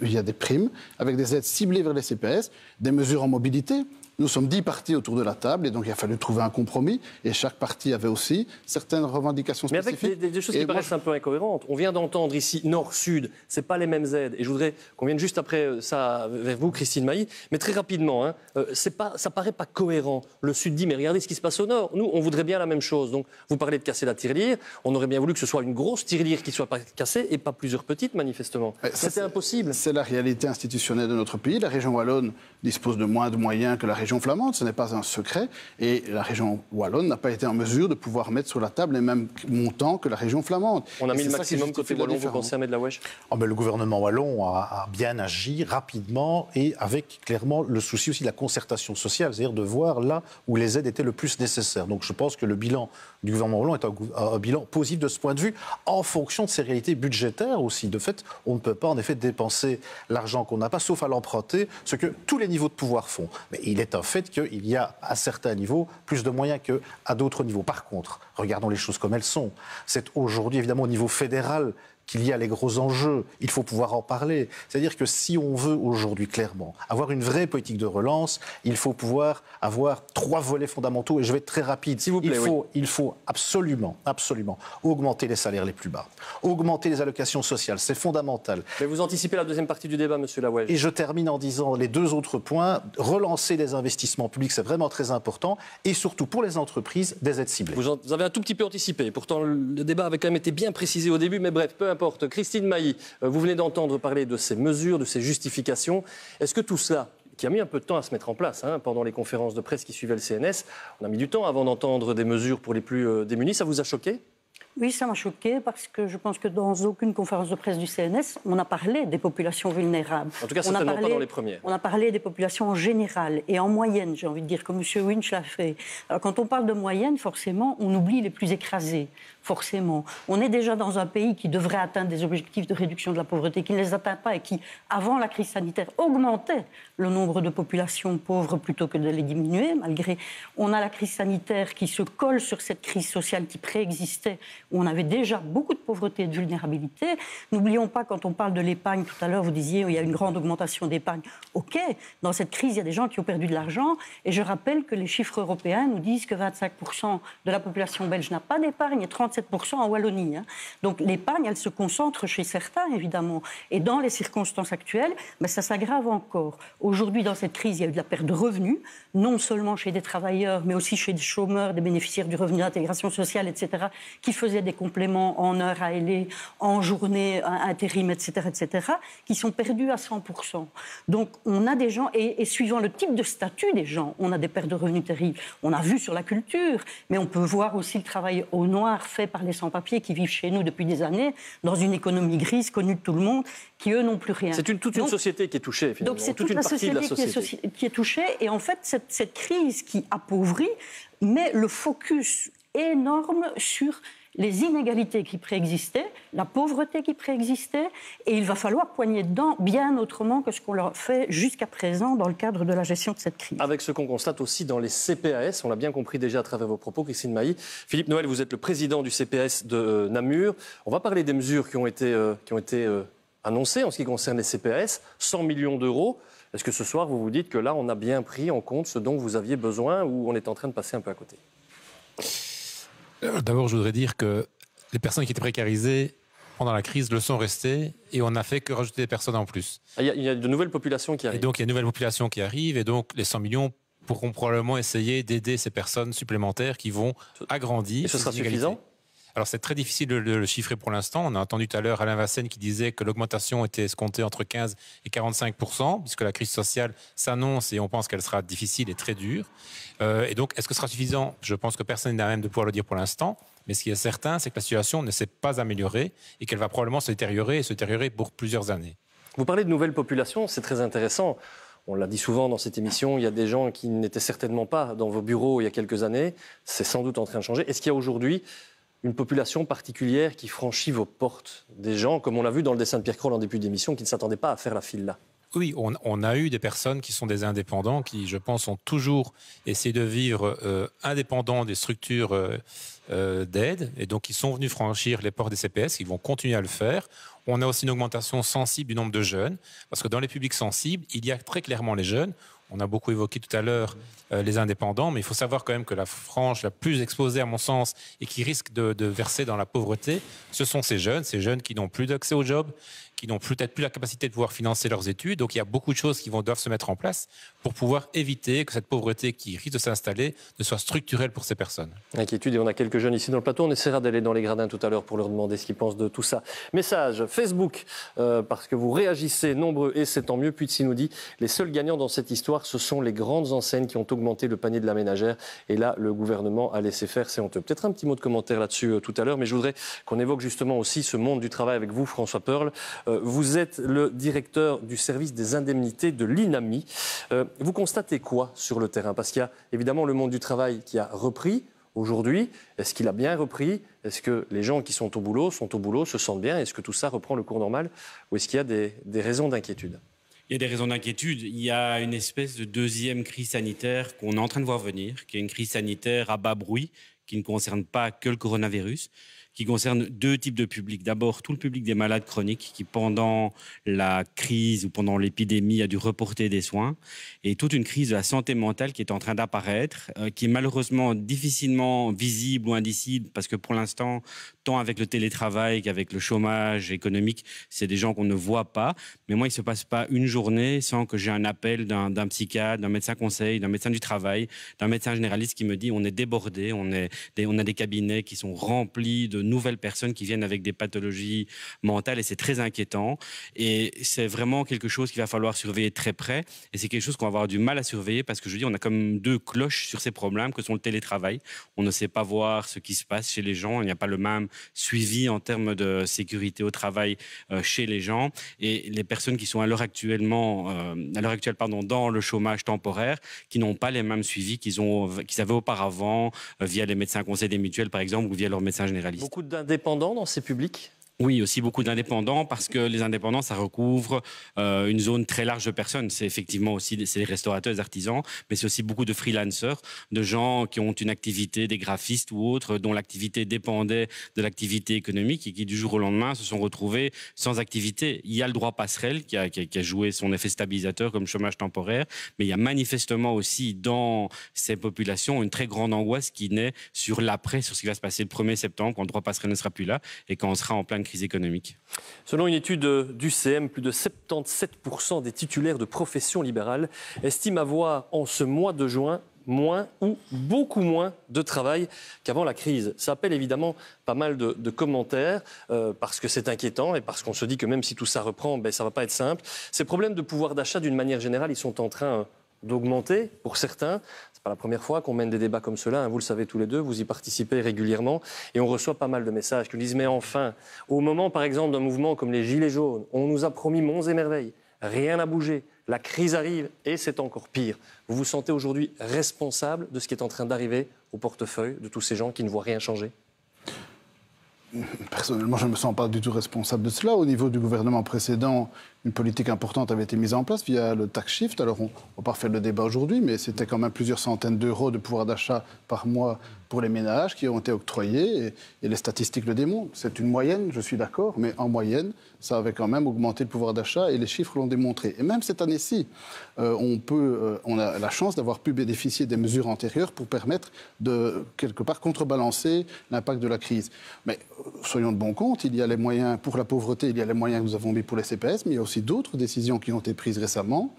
il y a des primes, avec des aides ciblées vers les CPS, des mesures en mobilité. Nous sommes 10 partis autour de la table et donc il a fallu trouver un compromis et chaque parti avait aussi certaines revendications spécifiques. Mais avec des choses qui paraissent un peu incohérentes. On vient d'entendre ici Nord-Sud, ce n'est pas les mêmes aides. Et je voudrais qu'on vienne juste après ça vers vous, Christine Mailly. Mais très rapidement, ça ne paraît pas cohérent. Le Sud dit, mais regardez ce qui se passe au Nord. Nous, on voudrait bien la même chose. Donc vous parlez de casser la tirelire. On aurait bien voulu que ce soit une grosse tirelire qui ne soit pas cassée et pas plusieurs petites, manifestement. C'était impossible. C'est la réalité institutionnelle de notre pays. La région wallonne dispose de moins de moyens que la région région flamande, ce n'est pas un secret, et la région wallonne n'a pas été en mesure de pouvoir mettre sur la table les mêmes montants que la région flamande. On a mis le maximum côté wallon, vous pensez, Ahmed Laouech? Le gouvernement wallon a bien agi rapidement et avec clairement le souci aussi de la concertation sociale, c'est-à-dire de voir là où les aides étaient le plus nécessaires. Donc je pense que le bilan du gouvernement wallon est un bilan positif de ce point de vue, en fonction de ses réalités budgétaires aussi. De fait, on ne peut pas en effet dépenser l'argent qu'on n'a pas, sauf à l'emprunter, ce que tous les niveaux de pouvoir font. Mais il est un fait qu'il y a à certains niveaux plus de moyens qu'à d'autres niveaux. Par contre, regardons les choses comme elles sont. C'est aujourd'hui évidemment au niveau fédéral qu'il y a les gros enjeux, il faut pouvoir en parler. C'est-à-dire que si on veut aujourd'hui clairement avoir une vraie politique de relance, il faut pouvoir avoir 3 volets fondamentaux, et je vais être très rapide. S'il vous plaît, il faut absolument augmenter les salaires les plus bas, augmenter les allocations sociales, c'est fondamental. Mais vous anticipez la deuxième partie du débat, monsieur Laouech. Et je termine en disant les 2 autres points, relancer les investissements publics, c'est vraiment très important, et surtout pour les entreprises, des aides ciblées. Vous avez un tout petit peu anticipé, pourtant le débat avait quand même été bien précisé au début, mais bref, peu importe. Christine Mailly, vous venez d'entendre parler de ces mesures, de ces justifications. Est-ce que tout cela, qui a mis un peu de temps à se mettre en place pendant les conférences de presse qui suivaient le CNS, on a mis du temps avant d'entendre des mesures pour les plus démunis, ça vous a choqué ? Oui, ça m'a choqué parce que je pense que dans aucune conférence de presse du CNS, on a parlé des populations vulnérables. En tout cas, certainement pas dans les premières. On a parlé des populations en général et en moyenne, j'ai envie de dire, comme M. Winch l'a fait. Alors, quand on parle de moyenne, forcément, on oublie les plus écrasés. Forcément. On est déjà dans un pays qui devrait atteindre des objectifs de réduction de la pauvreté, qui ne les atteint pas et qui, avant la crise sanitaire, augmentait le nombre de populations pauvres plutôt que de les diminuer. Malgré, on a la crise sanitaire qui se colle sur cette crise sociale qui préexistait, où on avait déjà beaucoup de pauvreté et de vulnérabilité. N'oublions pas, quand on parle de l'épargne, tout à l'heure, vous disiez qu'il y a une grande augmentation d'épargne. OK, dans cette crise, il y a des gens qui ont perdu de l'argent. Et je rappelle que les chiffres européens nous disent que 25% de la population belge n'a pas d'épargne et 37% en Wallonie. Donc l'épargne, elle se concentre chez certains, évidemment. Et dans les circonstances actuelles, ça s'aggrave encore. Aujourd'hui, dans cette crise, il y a eu de la perte de revenus, non seulement chez des travailleurs, mais aussi chez des chômeurs, des bénéficiaires du revenu d'intégration sociale, etc., qui faisaient des compléments en heures ALE, en journée intérim, etc., qui sont perdus à 100%. Donc on a des gens, et suivant le type de statut des gens, on a des pertes de revenus terribles. On a vu sur la culture, mais on peut voir aussi le travail au noir fait par les sans-papiers qui vivent chez nous depuis des années, dans une économie grise, connue de tout le monde, qui, eux, n'ont plus rien. C'est toute une société qui est touchée, finalement. Donc c'est toute la société qui est touchée. Et en fait, cette crise qui appauvrit met le focus énorme sur les inégalités qui préexistaient, la pauvreté qui préexistait, et il va falloir poigner dedans bien autrement que ce qu'on leur fait jusqu'à présent dans le cadre de la gestion de cette crise. Avec ce qu'on constate aussi dans les CPAS, on l'a bien compris déjà à travers vos propos, Christine Mailly. Philippe Noël, vous êtes le président du CPS de Namur. On va parler des mesures qui ont été annoncées en ce qui concerne les CPAS, 100 millions d'euros. Est-ce que ce soir, vous vous dites que là, on a bien pris en compte ce dont vous aviez besoin ou on est en train de passer un peu à côté ? D'abord, je voudrais dire que les personnes qui étaient précarisées pendant la crise le sont restées et on n'a fait que rajouter des personnes en plus. Il y a de nouvelles populations qui arrivent. Et donc, il y a de nouvelles populations qui arrivent et donc les 100 millions pourront probablement essayer d'aider ces personnes supplémentaires qui vont agrandir. Et ce sera suffisant ? Alors, c'est très difficile de le chiffrer pour l'instant. On a entendu tout à l'heure Alain Vassen qui disait que l'augmentation était escomptée entre 15 et 45%, puisque la crise sociale s'annonce et on pense qu'elle sera difficile et très dure. Et donc, est-ce que ce sera suffisant ? Je pense que personne n'est à même de pouvoir le dire pour l'instant. Mais ce qui est certain, c'est que la situation ne s'est pas améliorée et qu'elle va probablement se détériorer pour plusieurs années. Vous parlez de nouvelles populations, c'est très intéressant. On l'a dit souvent dans cette émission, il y a des gens qui n'étaient certainement pas dans vos bureaux il y a quelques années. C'est sans doute en train de changer. Est-ce qu'il y a aujourd'hui une population particulière qui franchit vos portes? Des gens, comme on l'a vu dans le dessin de Pierre Kroll en début d'émission, qui ne s'attendaient pas à faire la file là. Oui, on a eu des personnes qui sont des indépendants, qui, je pense, ont toujours essayé de vivre indépendants des structures d'aide, et donc qui sont venus franchir les portes des CPS, qui vont continuer à le faire. On a aussi une augmentation sensible du nombre de jeunes, parce que dans les publics sensibles, il y a très clairement les jeunes. On a beaucoup évoqué tout à l'heure les indépendants, mais il faut savoir quand même que la frange la plus exposée, à mon sens, et qui risque de verser dans la pauvreté, ce sont ces jeunes qui n'ont plus d'accès au job, qui n'ont peut-être plus la capacité de pouvoir financer leurs études. Donc il y a beaucoup de choses qui doivent se mettre en place pour pouvoir éviter que cette pauvreté qui risque de s'installer ne soit structurelle pour ces personnes. Inquiétude, et on a quelques jeunes ici dans le plateau. On essaiera d'aller dans les gradins tout à l'heure pour leur demander ce qu'ils pensent de tout ça. Message Facebook, parce que vous réagissez nombreux et c'est tant mieux. Putsi nous dit, les seuls gagnants dans cette histoire, plupart, ce sont les grandes enseignes qui ont augmenté le panier de la ménagère. Et là, le gouvernement a laissé faire, c'est honteux. Peut-être un petit mot de commentaire là-dessus tout à l'heure, mais je voudrais qu'on évoque justement aussi ce monde du travail avec vous, François Pearl. Vous êtes le directeur du service des indemnités de l'INAMI. Vous constatez quoi sur le terrain? Parce qu'il y a évidemment le monde du travail qui a repris. Aujourd'hui, est-ce qu'il a bien repris? Est-ce que les gens qui sont au boulot, se sentent bien? Est-ce que tout ça reprend le cours normal? Ou est-ce qu'il y a des raisons d'inquiétude? Il y a des raisons d'inquiétude. Il y a une espèce de deuxième crise sanitaire qu'on est en train de voir venir, qui est une crise sanitaire à bas bruit, qui ne concerne pas que le coronavirus, qui concerne deux types de publics. D'abord, tout le public des malades chroniques qui, pendant la crise ou pendant l'épidémie, a dû reporter des soins. Et toute une crise de la santé mentale qui est en train d'apparaître, qui est malheureusement difficilement visible ou indicible, parce que pour l'instant, tant avec le télétravail qu'avec le chômage économique, c'est des gens qu'on ne voit pas. Mais moi, il ne se passe pas une journée sans que j'ai un appel d'un psychiatre, d'un médecin conseil, d'un médecin du travail, d'un médecin généraliste qui me dit on est débordé, on a des cabinets qui sont remplis de nouvelles personnes qui viennent avec des pathologies mentales et c'est très inquiétant. Et c'est vraiment quelque chose qu'il va falloir surveiller très près. Et c'est quelque chose qu'on va avoir du mal à surveiller parce que je dis on a comme deux cloches sur ces problèmes que sont le télétravail. On ne sait pas voir ce qui se passe chez les gens. Il n'y a pas le même suivi en termes de sécurité au travail chez les gens. Et les personnes qui sont à l'heure actuelle dans le chômage temporaire, qui n'ont pas les mêmes suivis qu'ils avaient auparavant via les médecins conseils des mutuelles par exemple ou via leurs médecins généralistes. Beaucoup d'indépendants dans ces publics? Oui, aussi beaucoup d'indépendants parce que les indépendants, ça recouvre une zone très large de personnes. C'est effectivement aussi les restaurateurs, les artisans, mais c'est aussi beaucoup de freelancers, de gens qui ont une activité, des graphistes ou autres, dont l'activité dépendait de l'activité économique et qui du jour au lendemain se sont retrouvés sans activité. Il y a le droit passerelle qui a joué son effet stabilisateur comme chômage temporaire, mais il y a manifestement aussi dans ces populations une très grande angoisse qui naît sur l'après, sur ce qui va se passer le 1er septembre quand le droit passerelle ne sera plus là et quand on sera en pleine crise économique. Selon une étude d'UCM, plus de 77% des titulaires de professions libérales estiment avoir en ce mois de juin moins ou beaucoup moins de travail qu'avant la crise. Ça appelle évidemment pas mal de commentaires parce que c'est inquiétant et parce qu'on se dit que même si tout ça reprend, ça ne va pas être simple. Ces problèmes de pouvoir d'achat, d'une manière générale, ils sont en train d'augmenter pour certains. C'est pas la première fois qu'on mène des débats comme cela, vous le savez tous les deux, vous y participez régulièrement et on reçoit pas mal de messages qui nous disent mais enfin, au moment par exemple d'un mouvement comme les Gilets jaunes, on nous a promis monts et merveilles, rien n'a bougé, la crise arrive et c'est encore pire. Vous vous sentez aujourd'hui responsable de ce qui est en train d'arriver au portefeuille de tous ces gens qui ne voient rien changer? Personnellement, je ne me sens pas du tout responsable de cela. Au niveau du gouvernement précédent, une politique importante avait été mise en place via le tax shift. Alors, on ne va pas refaire le débat aujourd'hui, mais c'était quand même plusieurs centaines d'euros de pouvoir d'achat par mois pour les ménages qui ont été octroyés. Et les statistiques le démontrent. C'est une moyenne, je suis d'accord, mais en moyenne, ça avait quand même augmenté le pouvoir d'achat et les chiffres l'ont démontré. Et même cette année-ci, on a la chance d'avoir pu bénéficier des mesures antérieures pour permettre de, quelque part, contrebalancer l'impact de la crise. Mais soyons de bon compte, il y a les moyens pour la pauvreté, il y a les moyens que nous avons mis pour les CPS, mais il y a aussi d'autres décisions qui ont été prises récemment,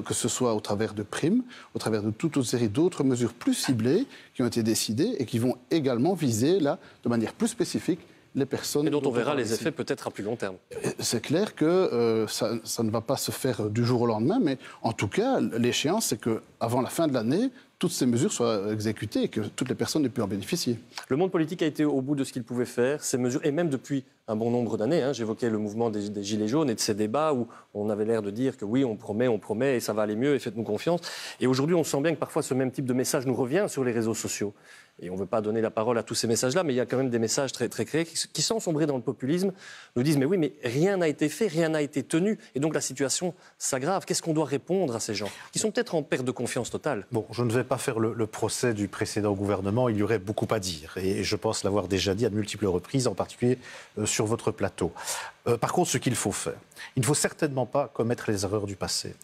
que ce soit au travers de primes, au travers de toute une série d'autres mesures plus ciblées qui ont été décidées et qui vont également viser, là, de manière plus spécifique, les personnes... Et dont on verra les effets peut-être à plus long terme. C'est clair que ça ne va pas se faire du jour au lendemain, mais en tout cas, l'échéance, c'est qu'avant la fin de l'année, toutes ces mesures soient exécutées et que toutes les personnes aient pu en bénéficier. Le monde politique a été au bout de ce qu'il pouvait faire, ces mesures, et même depuis un bon nombre d'années. J'évoquais le mouvement des Gilets jaunes et de ces débats où on avait l'air de dire que oui, on promet et ça va aller mieux et faites-nous confiance. Et aujourd'hui, on sent bien que parfois ce même type de message nous revient sur les réseaux sociaux. Et on ne veut pas donner la parole à tous ces messages-là, mais il y a quand même des messages très, très créés qui, sans sombrer dans le populisme, nous disent mais oui, mais rien n'a été fait, rien n'a été tenu. Et donc la situation s'aggrave. Qu'est-ce qu'on doit répondre à ces gens qui sont peut-être en perte de confiance totale? Bon, je ne vais pas faire le procès du précédent gouvernement. Il y aurait beaucoup à dire. Et je pense l'avoir déjà dit à de multiples reprises, en particulier sur votre plateau. Par contre, ce qu'il faut faire, il ne faut certainement pas commettre les erreurs du passé.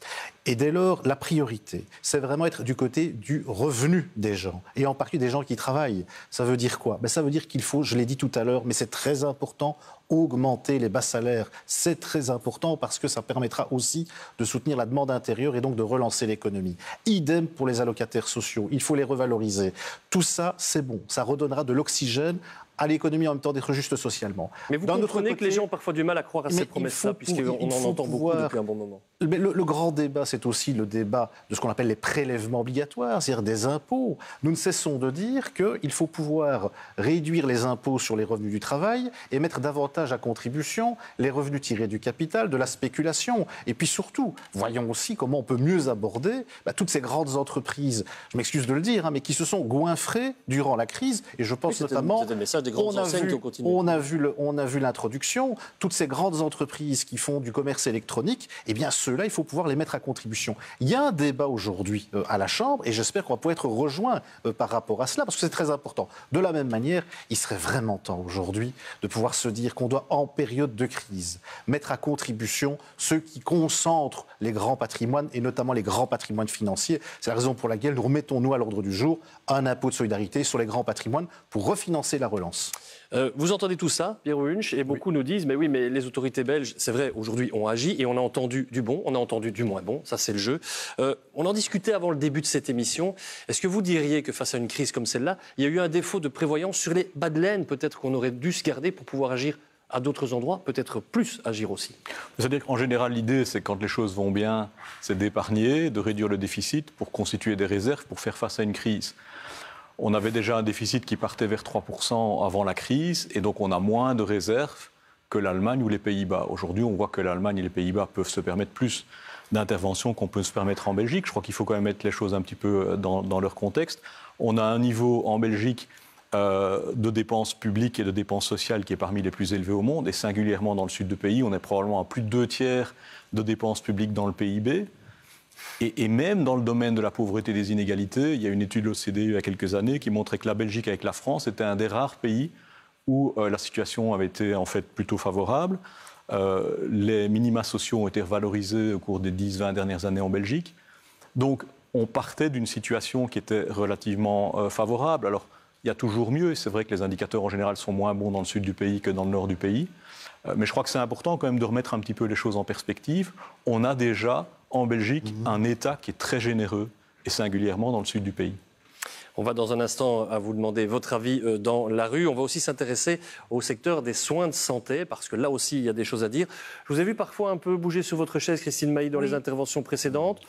Et dès lors, la priorité, c'est vraiment être du côté du revenu des gens, et en particulier des gens qui travaillent. Ça veut dire quoi? Ça veut dire qu'il faut, je l'ai dit tout à l'heure, mais c'est très important, augmenter les bas salaires. C'est très important parce que ça permettra aussi de soutenir la demande intérieure et donc de relancer l'économie. Idem pour les allocataires sociaux, il faut les revaloriser. Tout ça, c'est bon, ça redonnera de l'oxygène à l'économie en même temps d'être juste socialement. Mais vous comprenez que les gens ont parfois du mal à croire à ces promesses-là, puisqu'on en entend beaucoup depuis un bon moment. Le grand débat, c'est aussi le débat de ce qu'on appelle les prélèvements obligatoires, c'est-à-dire des impôts. Nous ne cessons de dire qu'il faut pouvoir réduire les impôts sur les revenus du travail et mettre davantage à contribution les revenus tirés du capital, de la spéculation. Et puis surtout, voyons aussi comment on peut mieux aborder toutes ces grandes entreprises, je m'excuse de le dire, mais qui se sont goinfrées durant la crise. Et je pense notamment, le message des grandes enseignes qui ont continué. On a vu l'introduction, toutes ces grandes entreprises qui font du commerce électronique, eh bien ceux-là, il faut pouvoir les mettre à contribution. Il y a un débat aujourd'hui à la Chambre et j'espère qu'on va pouvoir être rejoint par rapport à cela parce que c'est très important. De la même manière, il serait vraiment temps aujourd'hui de pouvoir se dire qu'on doit, en période de crise, mettre à contribution ceux qui concentrent les grands patrimoines et notamment les grands patrimoines financiers. C'est la raison pour laquelle nous remettons, nous, à l'ordre du jour, un impôt de solidarité sur les grands patrimoines pour refinancer la relance. Vous entendez tout ça, Pierre Wunsch, et beaucoup nous disent, mais oui, mais les autorités belges, c'est vrai, aujourd'hui, ont agi et on a entendu du bon, on a entendu du moins bon, ça c'est le jeu. On en discutait avant le début de cette émission. Est-ce que vous diriez que face à une crise comme celle-là, il y a eu un défaut de prévoyance sur les bas de laine, peut-être qu'on aurait dû se garder pour pouvoir agir à d'autres endroits, peut-être plus agir aussi? C'est-à-dire qu'en général, l'idée, c'est quand les choses vont bien, c'est d'épargner, de réduire le déficit pour constituer des réserves pour faire face à une crise. On avait déjà un déficit qui partait vers 3% avant la crise, et donc on a moins de réserves que l'Allemagne ou les Pays-Bas. Aujourd'hui, on voit que l'Allemagne et les Pays-Bas peuvent se permettre plus d'interventions qu'on peut se permettre en Belgique. Je crois qu'il faut quand même mettre les choses un petit peu dans leur contexte. On a un niveau en Belgique de dépenses publiques et de dépenses sociales qui est parmi les plus élevés au monde, et singulièrement dans le sud du pays, on est probablement à plus de 2/3 de dépenses publiques dans le PIB. Et même dans le domaine de la pauvreté et des inégalités, il y a une étude de l'OCDE il y a quelques années qui montrait que la Belgique avec la France était un des rares pays où la situation avait été en fait plutôt favorable. Les minima sociaux ont été revalorisés au cours des 10-20 dernières années en Belgique. Donc on partait d'une situation qui était relativement favorable. Alors il y a toujours mieux, et c'est vrai que les indicateurs en général sont moins bons dans le sud du pays que dans le nord du pays. Mais je crois que c'est important quand même de remettre un petit peu les choses en perspective. On a déjà en Belgique un État qui est très généreux, et singulièrement dans le sud du pays. On va dans un instant à vous demander votre avis dans la rue. On va aussi s'intéresser au secteur des soins de santé, parce que là aussi, il y a des choses à dire. Je vous ai vu parfois un peu bouger sur votre chaise, Christine Mailly, dans les interventions précédentes.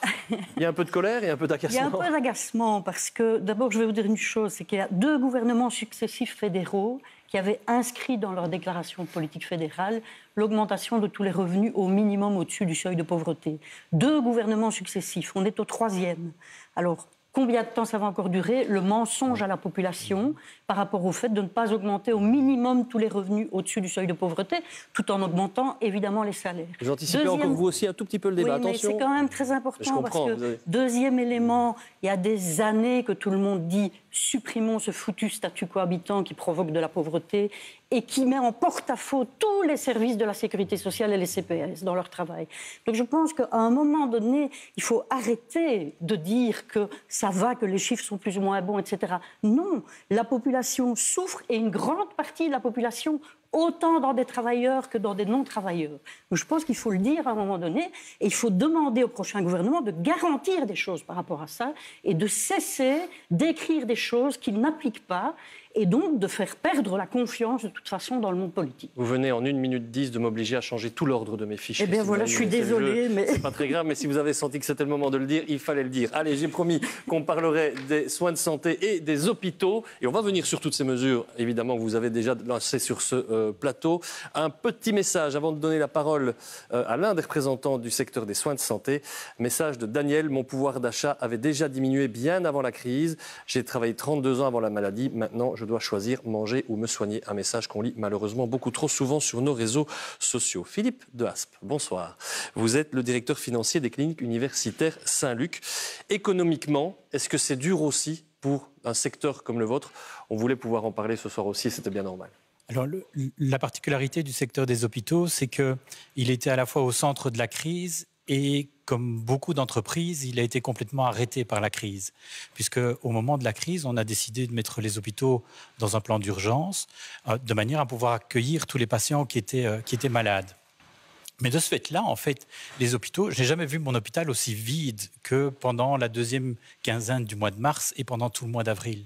Il y a un peu de colère et un peu d'agacement. Il y a un peu d'agacement, parce que d'abord, je vais vous dire une chose, c'est qu'il y a 2 gouvernements successifs fédéraux qui avaient inscrit dans leur déclaration de politique fédérale l'augmentation de tous les revenus au minimum au-dessus du seuil de pauvreté. 2 gouvernements successifs, on est au 3e. Alors, combien de temps ça va encore durer? Le mensonge à la population par rapport au fait de ne pas augmenter au minimum tous les revenus au-dessus du seuil de pauvreté, tout en augmentant évidemment les salaires. Vous anticipez encore vous aussi un tout petit peu le débat. Oui, mais attention. c'est quand même très important parce que, deuxième élément, il y a des années que tout le monde dit supprimons ce foutu statu quo habitant qui provoque de la pauvreté et qui met en porte-à-faux tous les services de la sécurité sociale et les CPS dans leur travail. Donc je pense qu'à un moment donné, il faut arrêter de dire que ça va, que les chiffres sont plus ou moins bons, etc. Non, la population souffre, et une grande partie de la population, autant dans des travailleurs que dans des non-travailleurs. Donc je pense qu'il faut le dire à un moment donné, et il faut demander au prochain gouvernement de garantir des choses par rapport à ça, et de cesser d'écrire des choses qu'il n'applique pas, et donc de faire perdre la confiance de toute façon dans le monde politique. Vous venez en 1 minute 10 de m'obliger à changer tout l'ordre de mes fiches. Eh bien voilà, je suis désolée, mais... C'est pas très grave, mais si vous avez senti que c'était le moment de le dire, il fallait le dire. Allez, j'ai promis qu'on parlerait des soins de santé et des hôpitaux, et on va venir sur toutes ces mesures, évidemment, que vous avez déjà lancées sur ce plateau. Un petit message avant de donner la parole à l'un des représentants du secteur des soins de santé. Message de Daniel: mon pouvoir d'achat avait déjà diminué bien avant la crise. J'ai travaillé 32 ans avant la maladie. Maintenant, je dois choisir manger ou me soigner. Un message qu'on lit malheureusement beaucoup trop souvent sur nos réseaux sociaux. Philippe Dehaspe, bonsoir. Vous êtes le directeur financier des cliniques universitaires Saint-Luc. Économiquement, est-ce que c'est dur aussi pour un secteur comme le vôtre? On voulait pouvoir en parler ce soir aussi, et c'était bien normal. Alors, la particularité du secteur des hôpitaux, c'est qu'il était à la fois au centre de la crise et, comme beaucoup d'entreprises, il a été complètement arrêté par la crise. Puisque au moment de la crise, on a décidé de mettre les hôpitaux dans un plan d'urgence, de manière à pouvoir accueillir tous les patients qui étaient malades. Mais de ce fait-là, en fait, les hôpitaux, je n'ai jamais vu mon hôpital aussi vide que pendant la deuxième quinzaine du mois de mars et pendant tout le mois d'avril.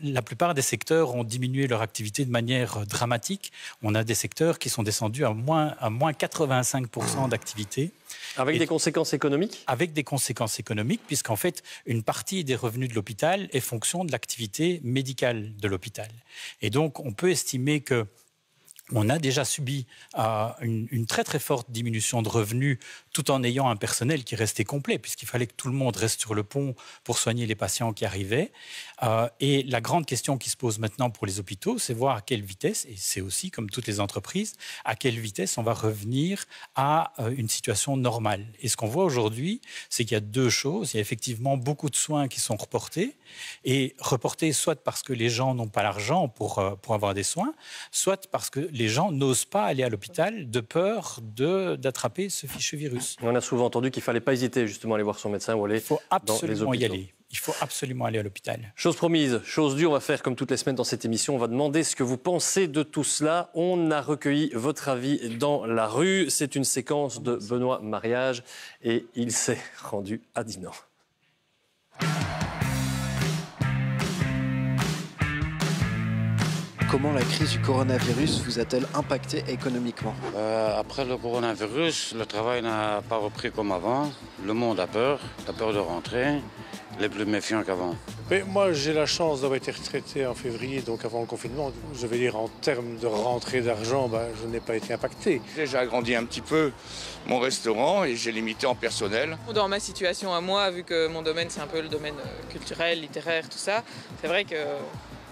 La plupart des secteurs ont diminué leur activité de manière dramatique. On a des secteurs qui sont descendus à moins 85% d'activité. Avec des conséquences économiques ? Avec des conséquences économiques, puisqu'en fait, une partie des revenus de l'hôpital est fonction de l'activité médicale de l'hôpital. Et donc, on peut estimer que on a déjà subi une très très forte diminution de revenus tout en ayant un personnel qui restait complet, puisqu'il fallait que tout le monde reste sur le pont pour soigner les patients qui arrivaient. Et la grande question qui se pose maintenant pour les hôpitaux, c'est voir à quelle vitesse, et c'est aussi comme toutes les entreprises, à quelle vitesse on va revenir à une situation normale. Et ce qu'on voit aujourd'hui, c'est qu'il y a deux choses. Il y a effectivement beaucoup de soins qui sont reportés, et reportés soit parce que les gens n'ont pas l'argent pour avoir des soins, soit parce que les gens n'osent pas aller à l'hôpital de peur d'attraper ce fichu virus. On a souvent entendu qu'il ne fallait pas hésiter justement à aller voir son médecin ou aller dans les hôpitaux. Il faut absolument y aller. Il faut absolument aller à l'hôpital. Chose promise, chose due, on va faire comme toutes les semaines dans cette émission. On va demander ce que vous pensez de tout cela. On a recueilli votre avis dans la rue. C'est une séquence de Benoît Mariage et il s'est rendu à Dinan. Comment la crise du coronavirus vous a-t-elle impacté économiquement ? Après le coronavirus, le travail n'a pas repris comme avant. Le monde a peur de rentrer, les plus méfiants qu'avant. Mais moi, j'ai la chance d'avoir été retraité en février, donc avant le confinement. Je vais dire, en termes de rentrée d'argent, je n'ai pas été impacté. J'ai agrandi un petit peu mon restaurant et j'ai limité en personnel. Dans ma situation à moi, vu que mon domaine, c'est un peu le domaine culturel, littéraire, tout ça, c'est vrai que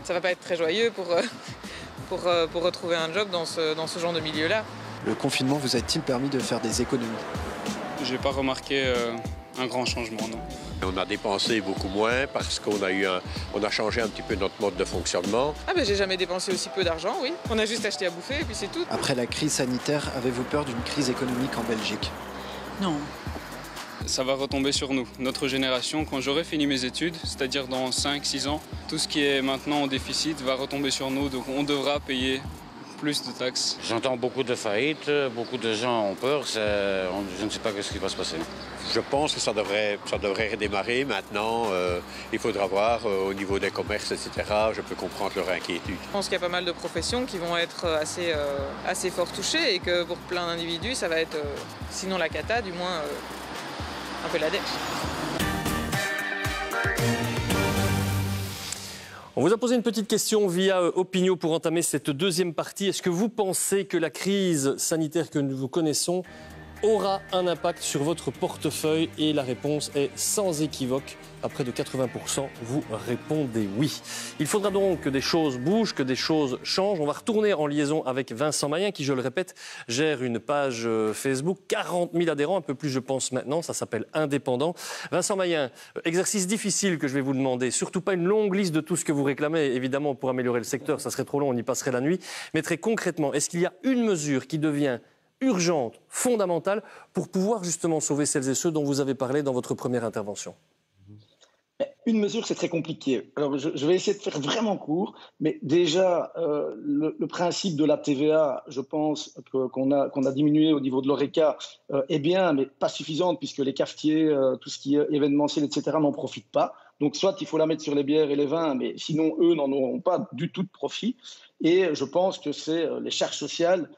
ça va pas être très joyeux pour retrouver un job dans ce genre de milieu-là. Le confinement vous a-t-il permis de faire des économies ? J'ai pas remarqué un grand changement, non. On a dépensé beaucoup moins parce qu'on a changé un petit peu notre mode de fonctionnement. J'ai jamais dépensé aussi peu d'argent, oui. On a juste acheté à bouffer et puis c'est tout. Après la crise sanitaire, avez-vous peur d'une crise économique en Belgique ? Non. Ça va retomber sur nous, notre génération. Quand j'aurai fini mes études, c'est-à-dire dans 5-6 ans, tout ce qui est maintenant en déficit va retomber sur nous, donc on devra payer plus de taxes. J'entends beaucoup de faillites, beaucoup de gens ont peur, je ne sais pas ce qui va se passer. Je pense que ça devrait redémarrer maintenant. Il faudra voir au niveau des commerces, etc. Je peux comprendre leur inquiétude. Je pense qu'il y a pas mal de professions qui vont être assez fort touchées et que pour plein d'individus, ça va être, sinon la cata, du moins un peu la dèche. On vous a posé une petite question via Opinio pour entamer cette deuxième partie. Est-ce que vous pensez que la crise sanitaire que nous connaissons aura un impact sur votre portefeuille? Et la réponse est sans équivoque. À près de 80%, vous répondez oui. Il faudra donc que des choses bougent, que des choses changent. On va retourner en liaison avec Vincent Mayen, qui, je le répète, gère une page Facebook. 40 000 adhérents, un peu plus, je pense, maintenant. Ça s'appelle Indépendant. Vincent Mayen, exercice difficile que je vais vous demander. Surtout pas une longue liste de tout ce que vous réclamez, évidemment, pour améliorer le secteur. Ça serait trop long, on y passerait la nuit. Mais très concrètement, est-ce qu'il y a une mesure qui devient urgente, fondamentale, pour pouvoir justement sauver celles et ceux dont vous avez parlé dans votre première intervention? Une mesure, c'est très compliqué. Alors, je vais essayer de faire vraiment court, mais déjà, le principe de la TVA, je pense qu'on a diminué au niveau de l'ORECA, est bien, mais pas suffisante, puisque les cafetiers, tout ce qui est événementiel, etc., n'en profitent pas. Donc, soit il faut la mettre sur les bières et les vins, mais sinon, eux n'en auront pas du tout de profit. Et je pense que c'est les charges sociales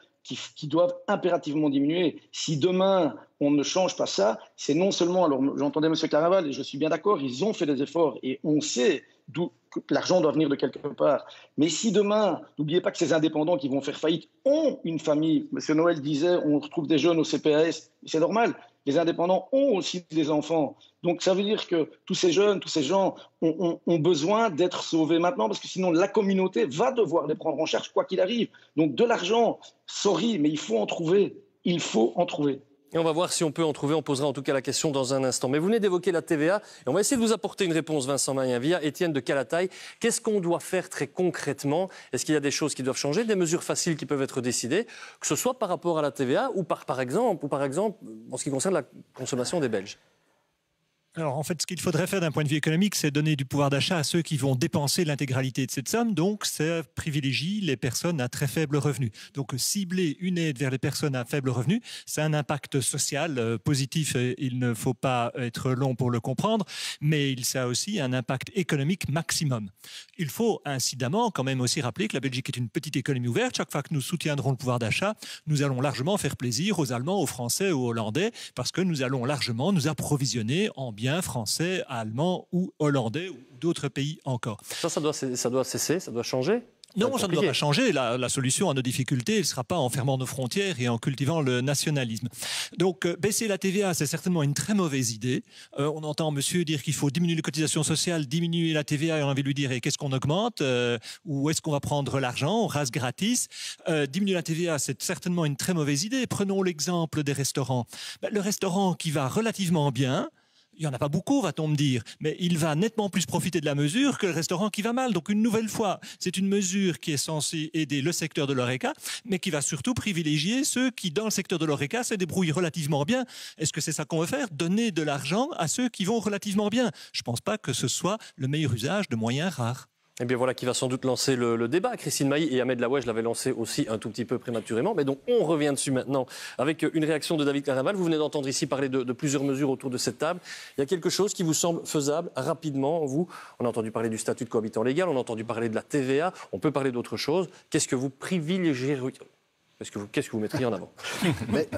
qui doivent impérativement diminuer. Si demain, on ne change pas ça, c'est non seulement... Alors, j'entendais M. Caraval, et je suis bien d'accord, ils ont fait des efforts, et on sait d'où l'argent doit venir de quelque part. Mais si demain, n'oubliez pas que ces indépendants qui vont faire faillite ont une famille. M. Noël disait, on retrouve des jeunes au CPAS, c'est normal. Les indépendants ont aussi des enfants. Donc ça veut dire que tous ces jeunes, tous ces gens ont besoin d'être sauvés maintenant, parce que sinon la communauté va devoir les prendre en charge quoi qu'il arrive. Donc de l'argent, sorry, mais il faut en trouver. Il faut en trouver. Et on va voir si on peut en trouver. On posera en tout cas la question dans un instant. Mais vous venez d'évoquer la TVA et on va essayer de vous apporter une réponse, Vincent Mayen, via Étienne de Calataille. Qu'est-ce qu'on doit faire très concrètement? Est-ce qu'il y a des choses qui doivent changer, des mesures faciles qui peuvent être décidées, que ce soit par rapport à la TVA ou par exemple en ce qui concerne la consommation des Belges? Alors en fait, ce qu'il faudrait faire d'un point de vue économique, c'est donner du pouvoir d'achat à ceux qui vont dépenser l'intégralité de cette somme. Donc, ça privilégie les personnes à très faible revenu. Donc, cibler une aide vers les personnes à faible revenu, c'est un impact social positif. Il ne faut pas être long pour le comprendre, mais ça a aussi un impact économique maximum. Il faut incidemment quand même aussi rappeler que la Belgique est une petite économie ouverte. Chaque fois que nous soutiendrons le pouvoir d'achat, nous allons largement faire plaisir aux Allemands, aux Français, aux Hollandais, parce que nous allons largement nous approvisionner en biens français, allemands ou hollandais ou d'autres pays encore. Ça doit cesser, ça doit changer? Non, ça ne doit pas changer. La solution à nos difficultés, elle ne sera pas en fermant nos frontières et en cultivant le nationalisme. Donc, baisser la TVA, c'est certainement une très mauvaise idée. On entend monsieur dire qu'il faut diminuer les cotisations sociales, diminuer la TVA, et on a envie de lui dire qu'est-ce qu'on augmente, où est-ce qu'on va prendre l'argent, on rase gratis. Diminuer la TVA, c'est certainement une très mauvaise idée. Prenons l'exemple des restaurants. Le restaurant qui va relativement bien, il n'y en a pas beaucoup, va-t-on me dire, mais il va nettement plus profiter de la mesure que le restaurant qui va mal. Donc, une nouvelle fois, c'est une mesure qui est censée aider le secteur de l'ORECA, mais qui va surtout privilégier ceux qui, dans le secteur de l'ORECA, se débrouillent relativement bien. Est-ce que c'est ça qu'on veut faire? Donner de l'argent à ceux qui vont relativement bien? Je ne pense pas que ce soit le meilleur usage de moyens rares. Eh bien voilà qui va sans doute lancer le débat. Christine Mailly et Ahmed Laoueche l'avaient lancé aussi un tout petit peu prématurément. Mais donc on revient dessus maintenant avec une réaction de David Caraval. Vous venez d'entendre ici parler de plusieurs mesures autour de cette table. Il y a quelque chose qui vous semble faisable rapidement, vous? On a entendu parler du statut de cohabitant légal, on a entendu parler de la TVA, on peut parler d'autres choses. Qu'est-ce que vous privilégiez? Qu'est-ce que vous mettriez en avant? Mais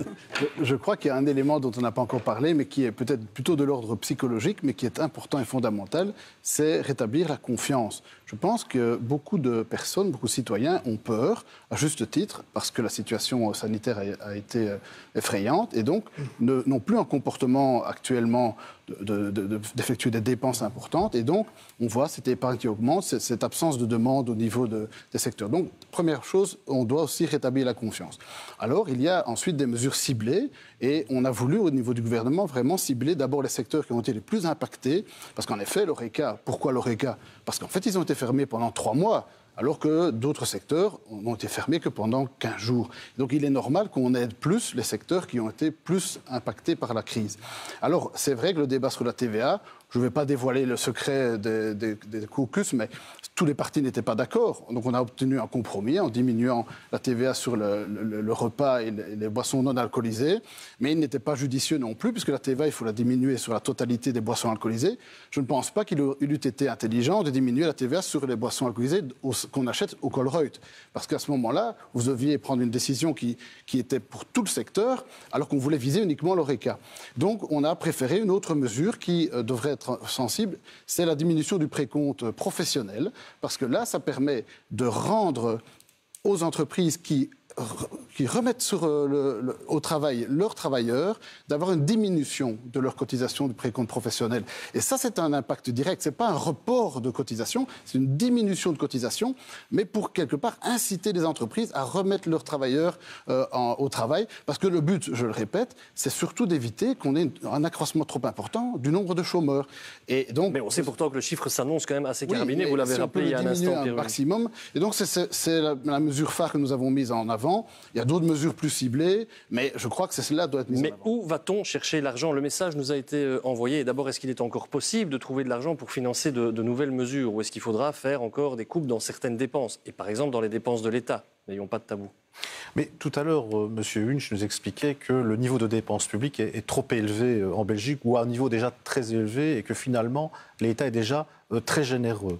je crois qu'il y a un élément dont on n'a pas encore parlé, mais qui est peut-être plutôt de l'ordre psychologique, mais qui est important et fondamental, c'est rétablir la confiance. Je pense que beaucoup de personnes, beaucoup de citoyens ont peur, à juste titre, parce que la situation sanitaire a été effrayante, et donc n'ont plus un comportement actuellement d'effectuer des dépenses importantes. Et donc, on voit cette épargne qui augmente, cette absence de demande au niveau des secteurs. Donc, première chose, on doit aussi rétablir la confiance. Alors, il y a ensuite des mesures ciblées, et on a voulu, au niveau du gouvernement, vraiment cibler d'abord les secteurs qui ont été les plus impactés, parce qu'en effet, l'ORECA, pourquoi l'ORECA? Parce qu'en fait, ils ont été fermés pendant 3 mois. Alors que d'autres secteurs n'ont été fermés que pendant 15 jours. Donc il est normal qu'on aide plus les secteurs qui ont été plus impactés par la crise. Alors c'est vrai que le débat sur la TVA, je ne vais pas dévoiler le secret des caucus, mais tous les partis n'étaient pas d'accord. Donc on a obtenu un compromis en diminuant la TVA sur le repas et les boissons non alcoolisées, mais il n'était pas judicieux non plus, puisque la TVA, il faut la diminuer sur la totalité des boissons alcoolisées. Je ne pense pas qu'il eût été intelligent de diminuer la TVA sur les boissons alcoolisées qu'on achète au Colruyt. Parce qu'à ce moment-là, vous deviez prendre une décision qui était pour tout le secteur, alors qu'on voulait viser uniquement l'ORECA. Donc on a préféré une autre mesure qui devrait être sensible, c'est la diminution du précompte professionnel, parce que là, ça permet de rendre aux entreprises qui remettent au travail leurs travailleurs, d'avoir une diminution de leur cotisation du précompte professionnel. Et ça, c'est un impact direct. Ce n'est pas un report de cotisation, c'est une diminution de cotisation, mais pour, quelque part, inciter les entreprises à remettre leurs travailleurs au travail. Parce que le but, je le répète, c'est surtout d'éviter qu'on ait un accroissement trop important du nombre de chômeurs. Et donc, mais on sait pourtant que le chiffre s'annonce quand même assez carabiné, vous l'avez rappelé il y a un instant. Un maximum. Et donc, c'est la mesure phare que nous avons mise en avant. Il y a d'autres mesures plus ciblées, mais je crois que celle-là doit être mise en avant. Mais où va-t-on chercher l'argent? Le message nous a été envoyé. D'abord, est-ce qu'il est encore possible de trouver de l'argent pour financer de nouvelles mesures? Ou est-ce qu'il faudra faire encore des coupes dans certaines dépenses? Et par exemple, dans les dépenses de l'État. N'ayons pas de tabou. Mais tout à l'heure, M. Wünsch nous expliquait que le niveau de dépenses publiques est trop élevé en Belgique, ou à un niveau déjà très élevé, et que finalement, l'État est déjà très généreux.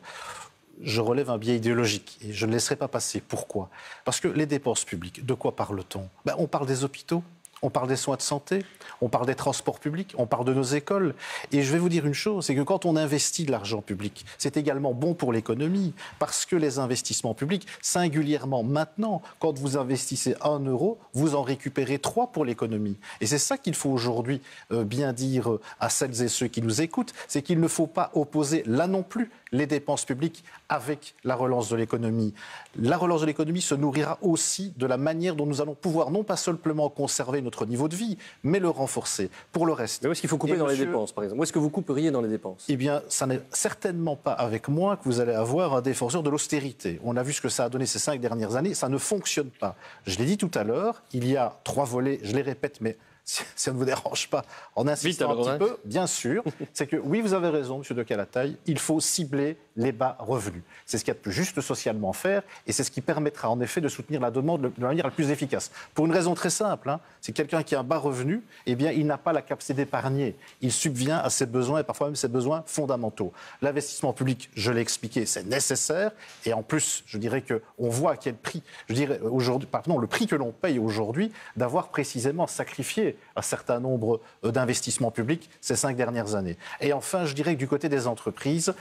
Je relève un biais idéologique et je ne laisserai pas passer. Pourquoi? Parce que les dépenses publiques, de quoi parle-t-on? On parle des hôpitaux, on parle des soins de santé, on parle des transports publics, on parle de nos écoles. Et je vais vous dire une chose, c'est que quand on investit de l'argent public, c'est également bon pour l'économie, parce que les investissements publics, singulièrement maintenant, quand vous investissez 1 euro, vous en récupérez 3 pour l'économie. Et c'est ça qu'il faut aujourd'hui bien dire à celles et ceux qui nous écoutent, c'est qu'il ne faut pas opposer là non plus les dépenses publiques avec la relance de l'économie. La relance de l'économie se nourrira aussi de la manière dont nous allons pouvoir non pas simplement conserver notre niveau de vie, mais le renforcer. Pour le reste... Mais où est-ce qu'il faut couper dans les dépenses, par exemple? Où est-ce que vous couperiez dans les dépenses? Eh bien, ça n'est certainement pas avec moi que vous allez avoir un défenseur de l'austérité. On a vu ce que ça a donné ces 5 dernières années. Ça ne fonctionne pas. Je l'ai dit tout à l'heure, il y a 3 volets, je les répète, mais si ça ne vous dérange pas, en insistant un petit peu, bien sûr, c'est que oui, vous avez raison, M. de Calataille, il faut cibler les bas revenus. C'est ce qu'il y a de plus juste socialement faire et c'est ce qui permettra en effet de soutenir la demande de la manière la plus efficace. Pour une raison très simple, c'est quelqu'un qui a un bas revenu, eh bien, il n'a pas la capacité d'épargner. Il subvient à ses besoins et parfois même ses besoins fondamentaux. L'investissement public, je l'ai expliqué, c'est nécessaire et en plus, je dirais qu'on voit à quel prix, je dirais aujourd'hui, pardon, le prix que l'on paye aujourd'hui d'avoir précisément sacrifié un certain nombre d'investissements publics ces 5 dernières années. Et enfin, je dirais que du côté des entreprises,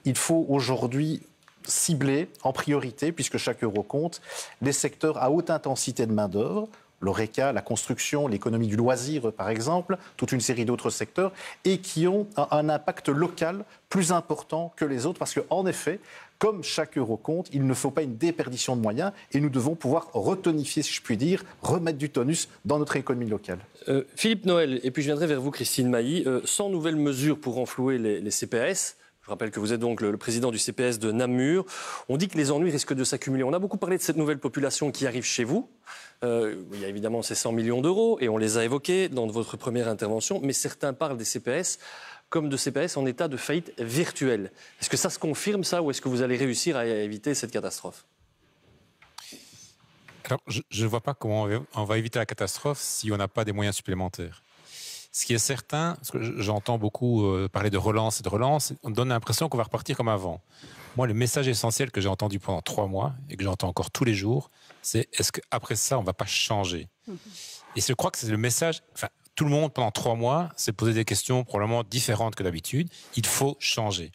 il faut aujourd'hui cibler en priorité, puisque chaque euro compte, les secteurs à haute intensité de main-d'œuvre, l'ORECA, la construction, l'économie du loisir, par exemple, toute une série d'autres secteurs, et qui ont un impact local plus important que les autres, parce qu'en effet, comme chaque euro compte, il ne faut pas une déperdition de moyens, et nous devons pouvoir retonifier, si je puis dire, remettre du tonus dans notre économie locale. Philippe Noël, et puis je viendrai vers vous, Christine Mailly, 100 nouvelles mesures pour renflouer les CPS. Je rappelle que vous êtes donc le président du CPS de Namur. On dit que les ennuis risquent de s'accumuler. On a beaucoup parlé de cette nouvelle population qui arrive chez vous. Il y a évidemment ces 100 millions d'euros, et on les a évoqués dans votre première intervention, mais certains parlent des CPS comme de CPS en état de faillite virtuelle. Est-ce que ça se confirme, ça, ou est-ce que vous allez réussir à éviter cette catastrophe ? Alors, je ne vois pas comment on va éviter la catastrophe si on n'a pas des moyens supplémentaires. Ce qui est certain, parce que j'entends beaucoup parler de relance et de relance, on donne l'impression qu'on va repartir comme avant. Moi, le message essentiel que j'ai entendu pendant 3 mois et que j'entends encore tous les jours, c'est est-ce qu'après ça, on ne va pas changer ? Et je crois que c'est le message... Enfin, tout le monde, pendant 3 mois, s'est posé des questions probablement différentes que d'habitude. Il faut changer.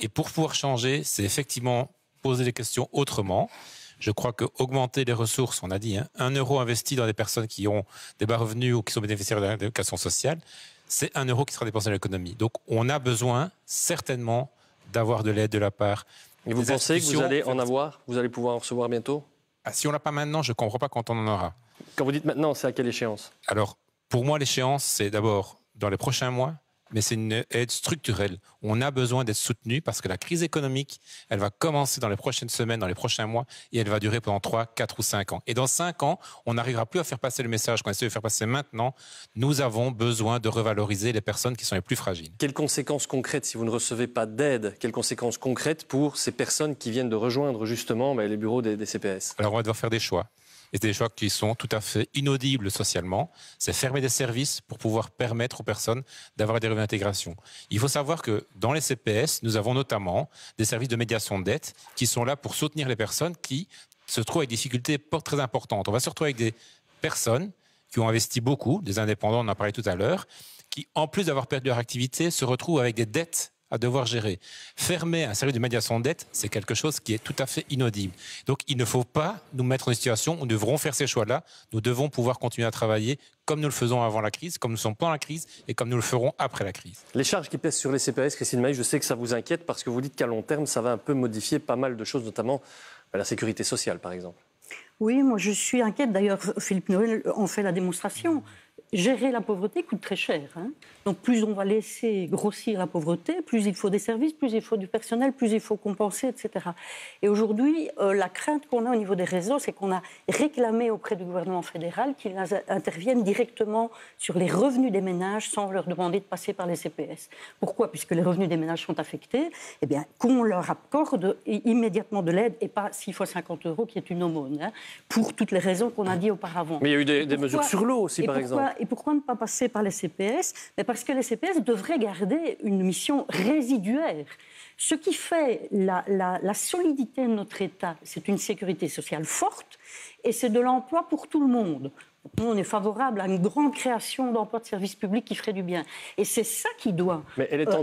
Et pour pouvoir changer, c'est effectivement poser les questions autrement. Je crois qu'augmenter les ressources, on a dit, 1 euro investi dans des personnes qui ont des bas revenus ou qui sont bénéficiaires de l'allocation sociale, c'est 1 euro qui sera dépensé dans l'économie. Donc on a besoin certainement d'avoir de l'aide de la part. Et vous pensez que vous allez en avoir ? Vous allez pouvoir en recevoir bientôt ? Si on l'a pas maintenant, je ne comprends pas quand on en aura. Quand vous dites maintenant, c'est à quelle échéance ? Alors, pour moi, l'échéance, c'est d'abord dans les prochains mois, mais c'est une aide structurelle. On a besoin d'être soutenu parce que la crise économique, elle va commencer dans les prochaines semaines, dans les prochains mois, et elle va durer pendant 3, 4 ou 5 ans. Et dans 5 ans, on n'arrivera plus à faire passer le message qu'on essaie de faire passer maintenant. Nous avons besoin de revaloriser les personnes qui sont les plus fragiles. Quelles conséquences concrètes, si vous ne recevez pas d'aide, quelles conséquences concrètes pour ces personnes qui viennent de rejoindre justement les bureaux des CPS ? Alors on va devoir faire des choix. Et c'est des choix qui sont tout à fait inaudibles socialement. C'est fermer des services pour pouvoir permettre aux personnes d'avoir des revenus d'intégration. Il faut savoir que dans les CPS, nous avons notamment des services de médiation de dette qui sont là pour soutenir les personnes qui se trouvent avec des difficultés très importantes. On va se retrouver avec des personnes qui ont investi beaucoup, des indépendants, on en a parlé tout à l'heure, qui, en plus d'avoir perdu leur activité, se retrouvent avec des dettes à devoir gérer. Fermer un service de médiation de dette, c'est quelque chose qui est tout à fait inaudible. Donc il ne faut pas nous mettre dans une situation où nous devrons faire ces choix-là. Nous devons pouvoir continuer à travailler comme nous le faisons avant la crise, comme nous sommes pendant la crise et comme nous le ferons après la crise. Les charges qui pèsent sur les CPS, Christine Mailly, je sais que ça vous inquiète parce que vous dites qu'à long terme, ça va un peu modifier pas mal de choses, notamment la sécurité sociale, par exemple. Oui, moi je suis inquiète. D'ailleurs, Philippe Noël en fait la démonstration. Gérer la pauvreté coûte très cher. Donc plus on va laisser grossir la pauvreté, plus il faut des services, plus il faut du personnel, plus il faut compenser, etc. Et aujourd'hui, la crainte qu'on a au niveau des réseaux, c'est qu'on a réclamé auprès du gouvernement fédéral qu'ils interviennent directement sur les revenus des ménages sans leur demander de passer par les CPS. Pourquoi ? Puisque les revenus des ménages sont affectés, eh bien, qu'on leur accorde immédiatement de l'aide et pas 6 fois 50 € qui est une aumône, pour toutes les raisons qu'on a dit auparavant. Mais il y a eu des mesures sur l'eau aussi, par exemple. Et pourquoi ne pas passer par les CPS ? Parce que les CPS devraient garder une mission résiduaire. Ce qui fait la solidité de notre État, c'est une sécurité sociale forte et c'est de l'emploi pour tout le monde. Nous, on est favorable à une grande création d'emplois de services publics qui ferait du bien. Et c'est ça qui doit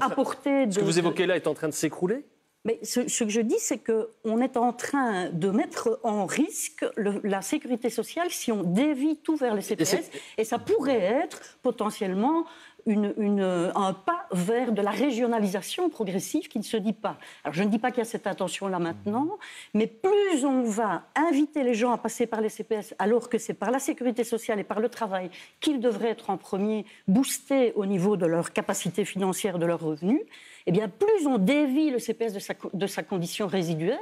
apporter... Ce que vous évoquez là est en train de s'écrouler ? Mais ce que je dis, c'est qu'on est en train de mettre en risque la sécurité sociale si on dévie tout vers les CPS. Et ça pourrait être potentiellement un pas vers de la régionalisation progressive qui ne se dit pas. Alors je ne dis pas qu'il y a cette intention-là maintenant, mais plus on va inviter les gens à passer par les CPS alors que c'est par la sécurité sociale et par le travail qu'ils devraient être en premier boostés au niveau de leur capacité financière, de leurs revenus, eh bien plus on dévie le CPS de sa condition résiduaire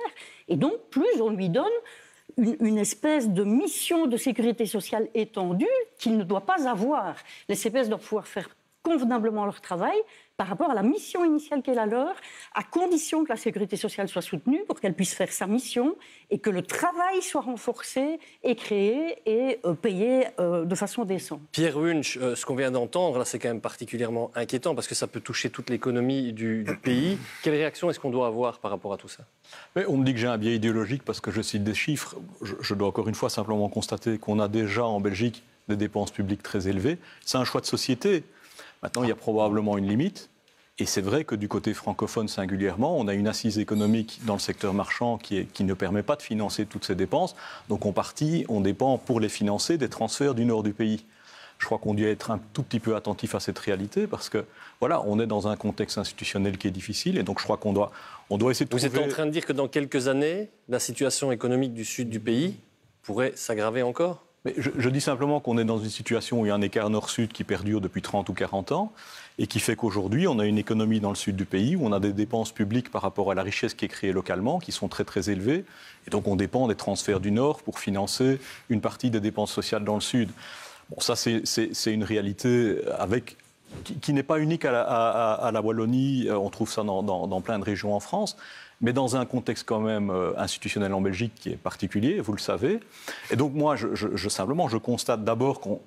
et donc plus on lui donne une espèce de mission de sécurité sociale étendue qu'il ne doit pas avoir. Les CPS doivent pouvoir faire convenablement leur travail par rapport à la mission initiale qui est la leur, à condition que la sécurité sociale soit soutenue pour qu'elle puisse faire sa mission et que le travail soit renforcé et créé et payé de façon décente. Pierre Wunsch, ce qu'on vient d'entendre, là, c'est quand même particulièrement inquiétant parce que ça peut toucher toute l'économie du pays. Quelle réaction est-ce qu'on doit avoir par rapport à tout ça? Mais on me dit que j'ai un biais idéologique parce que je cite des chiffres. Je dois encore une fois simplement constater qu'on a déjà en Belgique des dépenses publiques très élevées. C'est un choix de société. Maintenant, il y a probablement une limite. Et c'est vrai que du côté francophone singulièrement, on a une assise économique dans le secteur marchand qui ne permet pas de financer toutes ces dépenses. Donc en partie, on dépend pour les financer des transferts du nord du pays. Je crois qu'on doit être un tout petit peu attentif à cette réalité parce que voilà, on est dans un contexte institutionnel qui est difficile et donc je crois qu'on doit essayer de trouver... Vous êtes en train de dire que dans quelques années, la situation économique du sud du pays pourrait s'aggraver encore? Mais je dis simplement qu'on est dans une situation où il y a un écart nord-sud qui perdure depuis 30 ou 40 ans et qui fait qu'aujourd'hui, on a une économie dans le sud du pays où on a des dépenses publiques par rapport à la richesse qui est créée localement, qui sont très très élevées. Et donc on dépend des transferts du nord pour financer une partie des dépenses sociales dans le sud. Bon, ça c'est une réalité qui n'est pas unique à la Wallonie, on trouve ça dans plein de régions en France. Mais dans un contexte quand même institutionnel en Belgique qui est particulier, vous le savez. Et donc moi, je constate d'abord qu'on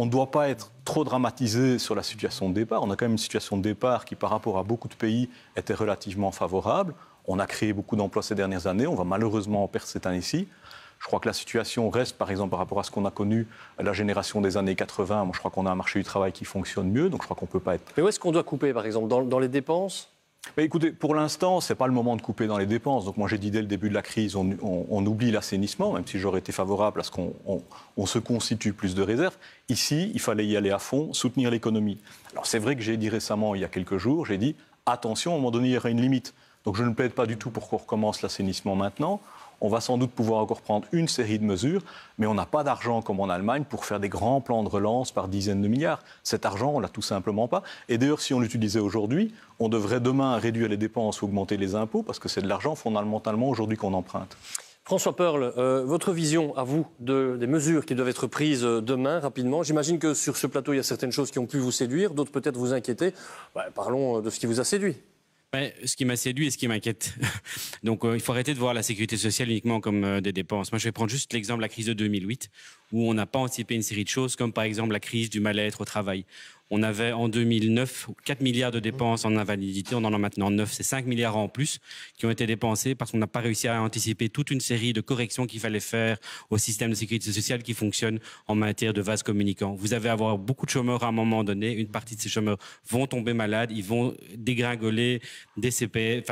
ne doit pas être trop dramatisé sur la situation de départ. On a quand même une situation de départ qui, par rapport à beaucoup de pays, était relativement favorable. On a créé beaucoup d'emplois ces dernières années. On va malheureusement en perdre cette année-ci. Je crois que la situation reste, par exemple, par rapport à ce qu'on a connu, la génération des années 80. Moi, je crois qu'on a un marché du travail qui fonctionne mieux. Donc je crois qu'on ne peut pas être... Mais où est-ce qu'on doit couper, par exemple? Dans les dépenses? Mais écoutez, pour l'instant, ce n'est pas le moment de couper dans les dépenses. Donc moi, j'ai dit dès le début de la crise, on oublie l'assainissement, même si j'aurais été favorable à ce qu'on se constitue plus de réserves. Ici, il fallait y aller à fond, soutenir l'économie. Alors c'est vrai que j'ai dit récemment, il y a quelques jours, j'ai dit, attention, à un moment donné, il y aura une limite. Donc je ne plaide pas du tout pour qu'on recommence l'assainissement maintenant. On va sans doute pouvoir encore prendre une série de mesures, mais on n'a pas d'argent comme en Allemagne pour faire des grands plans de relance par dizaines de milliards. Cet argent, on ne l'a tout simplement pas. Et d'ailleurs, si on l'utilisait aujourd'hui, on devrait demain réduire les dépenses ou augmenter les impôts, parce que c'est de l'argent fondamentalement aujourd'hui qu'on emprunte. François Perle, votre vision à vous des mesures qui doivent être prises demain, rapidement. J'imagine que sur ce plateau, il y a certaines choses qui ont pu vous séduire, d'autres peut-être vous inquiéter. Parlons de ce qui vous a séduit. Ce qui m'a séduit et ce qui m'inquiète. Donc, il faut arrêter de voir la sécurité sociale uniquement comme des dépenses. Moi, je vais prendre juste l'exemple de la crise de 2008, où on n'a pas anticipé une série de choses, comme par exemple la crise du mal-être au travail. On avait en 2009 4 milliards de dépenses en invalidité, on en a maintenant 9, c'est 5 milliards en plus qui ont été dépensés parce qu'on n'a pas réussi à anticiper toute une série de corrections qu'il fallait faire au système de sécurité sociale qui fonctionne en matière de vases communicants. Vous allez avoir beaucoup de chômeurs à un moment donné, une partie de ces chômeurs vont tomber malades, ils vont dégringoler des CPS,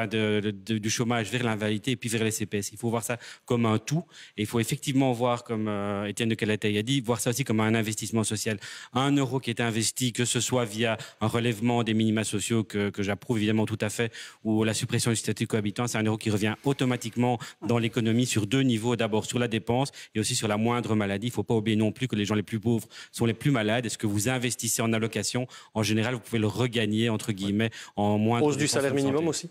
du chômage vers l'invalidité et puis vers les CPS. Il faut voir ça comme un tout et il faut effectivement voir, comme Étienne de Calataï a dit, voir ça aussi comme un investissement social. 1 euro qui est investi, que ce soit via un relèvement des minima sociaux que j'approuve évidemment tout à fait, ou la suppression du statut cohabitant, c'est 1 euro qui revient automatiquement dans l'économie sur 2 niveaux, d'abord sur la dépense et aussi sur la moindre maladie. Il ne faut pas oublier non plus que les gens les plus pauvres sont les plus malades. Est-ce que vous investissez en allocation, en général, vous pouvez le regagner, entre guillemets, en moindre... Hausse du salaire minimum aussi?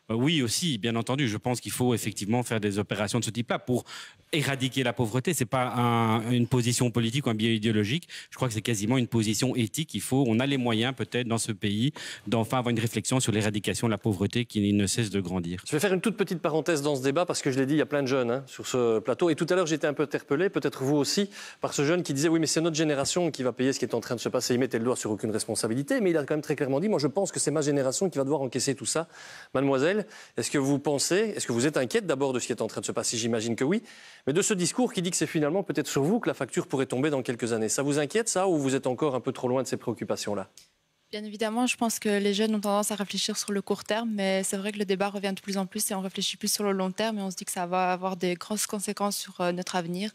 Oui, aussi, bien entendu. Je pense qu'il faut effectivement faire des opérations de ce type-là pour éradiquer la pauvreté. Ce n'est pas une position politique ou un biais idéologique. Je crois que c'est quasiment une position éthique. On a les moyens peut-être dans ce pays d'enfin avoir une réflexion sur l'éradication de la pauvreté qui ne cesse de grandir. Je vais faire une toute petite parenthèse dans ce débat parce que je l'ai dit, il y a plein de jeunes sur ce plateau. Et tout à l'heure, j'étais un peu interpellé, peut-être vous aussi, par ce jeune qui disait « Oui, mais c'est notre génération qui va payer ce qui est en train de se passer. » Il mettait le doigt sur aucune responsabilité, mais il a quand même très clairement dit « Moi, je pense que c'est ma génération qui va devoir encaisser tout ça. » Mademoiselle, est-ce que vous êtes inquiète d'abord de ce qui est en train de se passer? J'imagine que oui. Mais de ce discours qui dit que c'est finalement peut-être sur vous que la facture pourrait tomber dans quelques années. Ça vous inquiète, ça, ou vous êtes encore un peu trop loin de ces préoccupations-là? Bien évidemment, je pense que les jeunes ont tendance à réfléchir sur le court terme, mais c'est vrai que le débat revient de plus en plus et on réfléchit plus sur le long terme et on se dit que ça va avoir des grosses conséquences sur notre avenir,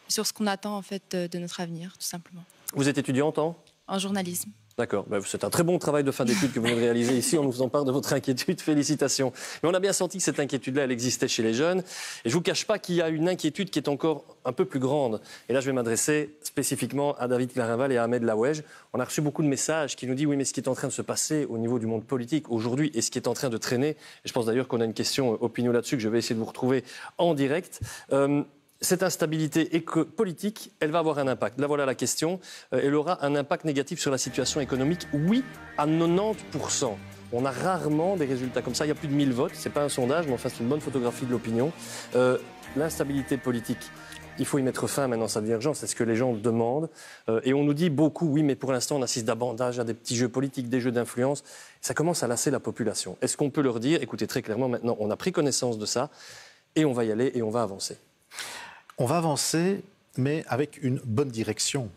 sur ce qu'on attend en fait de notre avenir, tout simplement. Vous êtes étudiante en journalisme. D'accord, c'est un très bon travail de fin d'études que vous venez de réaliser ici. On nous en parle de votre inquiétude, félicitations. Mais on a bien senti que cette inquiétude-là, elle existait chez les jeunes. Et je ne vous cache pas qu'il y a une inquiétude qui est encore un peu plus grande. Et là, je vais m'adresser spécifiquement à David Clarinval et à Ahmed Laouej. On a reçu beaucoup de messages qui nous disent oui, mais ce qui est en train de se passer au niveau du monde politique aujourd'hui et ce qui est en train de traîner, et je pense d'ailleurs qu'on a une question opinion là-dessus que je vais essayer de vous retrouver en direct. Cette instabilité politique, elle va avoir un impact. Là, voilà la question. Elle aura un impact négatif sur la situation économique. Oui, à 90%. On a rarement des résultats comme ça. Il y a plus de 1000 votes. Ce n'est pas un sondage, mais enfin, c'est une bonne photographie de l'opinion. L'instabilité politique, il faut y mettre fin maintenant, ça devient urgent. C'est ce que les gens demandent. Et on nous dit beaucoup, oui, mais pour l'instant, on assiste davantage à des petits jeux politiques, des jeux d'influence. Ça commence à lasser la population. Est-ce qu'on peut leur dire, écoutez, très clairement, maintenant, on a pris connaissance de ça et on va y aller et on va avancer? On va avancer, mais avec une bonne direction.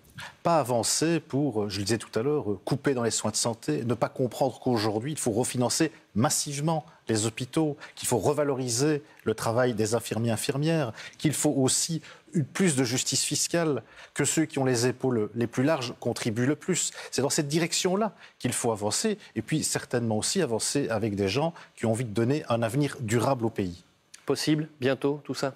Pas avancer pour, je le disais tout à l'heure, couper dans les soins de santé, ne pas comprendre qu'aujourd'hui, il faut refinancer massivement les hôpitaux, qu'il faut revaloriser le travail des infirmiers et infirmières, qu'il faut aussi plus de justice fiscale, que ceux qui ont les épaules les plus larges contribuent le plus. C'est dans cette direction-là qu'il faut avancer, et puis certainement aussi avancer avec des gens qui ont envie de donner un avenir durable au pays. Possible, bientôt, tout ça?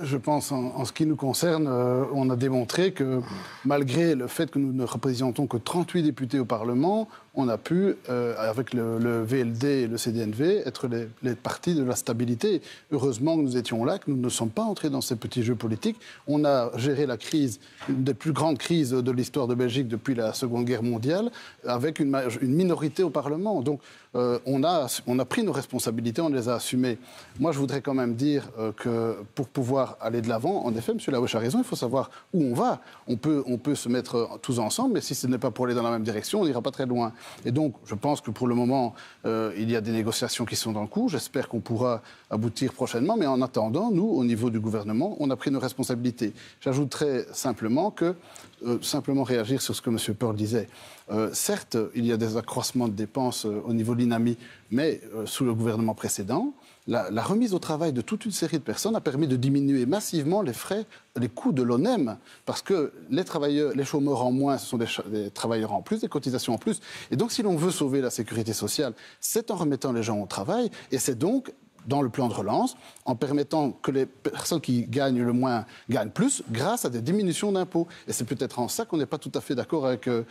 Je pense, en ce qui nous concerne, on a démontré que malgré le fait que nous ne représentons que 38 députés au Parlement, on a pu, avec le VLD et le CDNV, être les partis de la stabilité. Heureusement que nous étions là, que nous ne sommes pas entrés dans ces petits jeux politiques. On a géré la crise, une des plus grandes crises de l'histoire de Belgique depuis la Seconde Guerre mondiale, avec une minorité au Parlement. Donc, on a pris nos responsabilités, on les a assumées. Moi, je voudrais quand même dire que pour pouvoir aller de l'avant, en effet, M. Laouech a raison, il faut savoir où on va. On peut se mettre tous ensemble, mais si ce n'est pas pour aller dans la même direction, on n'ira pas très loin. Et donc, je pense que pour le moment, il y a des négociations qui sont en cours. J'espère qu'on pourra aboutir prochainement. Mais en attendant, nous, au niveau du gouvernement, on a pris nos responsabilités. J'ajouterais simplement que, simplement réagir sur ce que M. Pearl disait. Certes, il y a des accroissements de dépenses au niveau de l'INAMI, mais sous le gouvernement précédent, la remise au travail de toute une série de personnes a permis de diminuer massivement les frais, les coûts de l'ONEM, parce que les travailleurs, les chômeurs en moins, ce sont des travailleurs en plus, des cotisations en plus. Et donc, si l'on veut sauver la sécurité sociale, c'est en remettant les gens au travail, et c'est donc dans le plan de relance, en permettant que les personnes qui gagnent le moins gagnent plus, grâce à des diminutions d'impôts. Et c'est peut-être en ça qu'on n'est pas tout à fait d'accord avec M.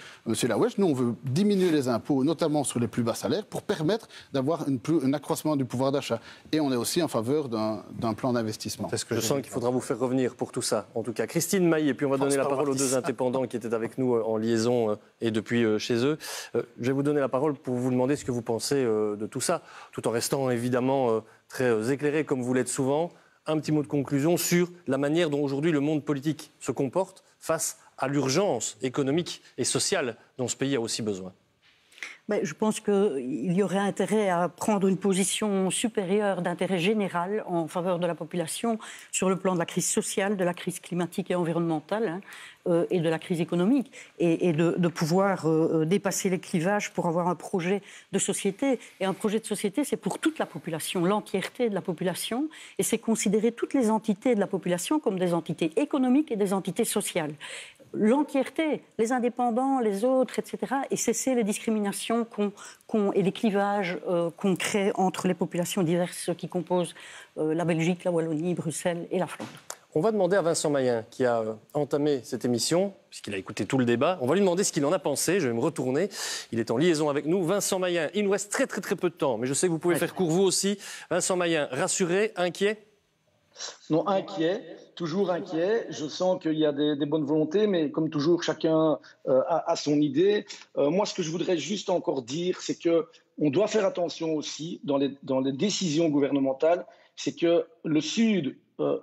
Laouech. Nous, on veut diminuer les impôts, notamment sur les plus bas salaires, pour permettre d'avoir un accroissement du pouvoir d'achat. Et on est aussi en faveur d'un plan d'investissement. Je sens qu'il faudra vous faire revenir pour tout ça. En tout cas, Christine Maillet, et puis on va donner la parole aux deux indépendants qui étaient avec nous en liaison et depuis chez eux. Je vais vous donner la parole pour vous demander ce que vous pensez de tout ça, tout en restant évidemment très éclairé comme vous l'êtes souvent. Un petit mot de conclusion sur la manière dont aujourd'hui le monde politique se comporte face à l'urgence économique et sociale dont ce pays a aussi besoin. Mais je pense qu'il y aurait intérêt à prendre une position supérieure d'intérêt général en faveur de la population sur le plan de la crise sociale, de la crise climatique et environnementale et de la crise économique et de pouvoir dépasser les clivages pour avoir un projet de société. Et un projet de société, c'est pour toute la population, l'entièreté de la population, et c'est considérer toutes les entités de la population comme des entités économiques et des entités sociales. L'entièreté, les indépendants, les autres, etc., et cesser les discriminations et les clivages qu'on crée entre les populations diverses qui composent la Belgique, la Wallonie, Bruxelles et la Flandre. On va demander à Vincent Maillen, qui a entamé cette émission, puisqu'il a écouté tout le débat, on va lui demander ce qu'il en a pensé. Je vais me retourner. Il est en liaison avec nous. Vincent Maillen, il nous reste très peu de temps, mais je sais que vous pouvez faire court vous aussi. Vincent Maillen, rassuré, inquiet? Non, inquiet, toujours inquiet. Je sens qu'il y a des bonnes volontés, mais comme toujours, chacun a son idée. Moi, ce que je voudrais juste encore dire, c'est qu'on doit faire attention aussi dans les décisions gouvernementales, c'est que le Sud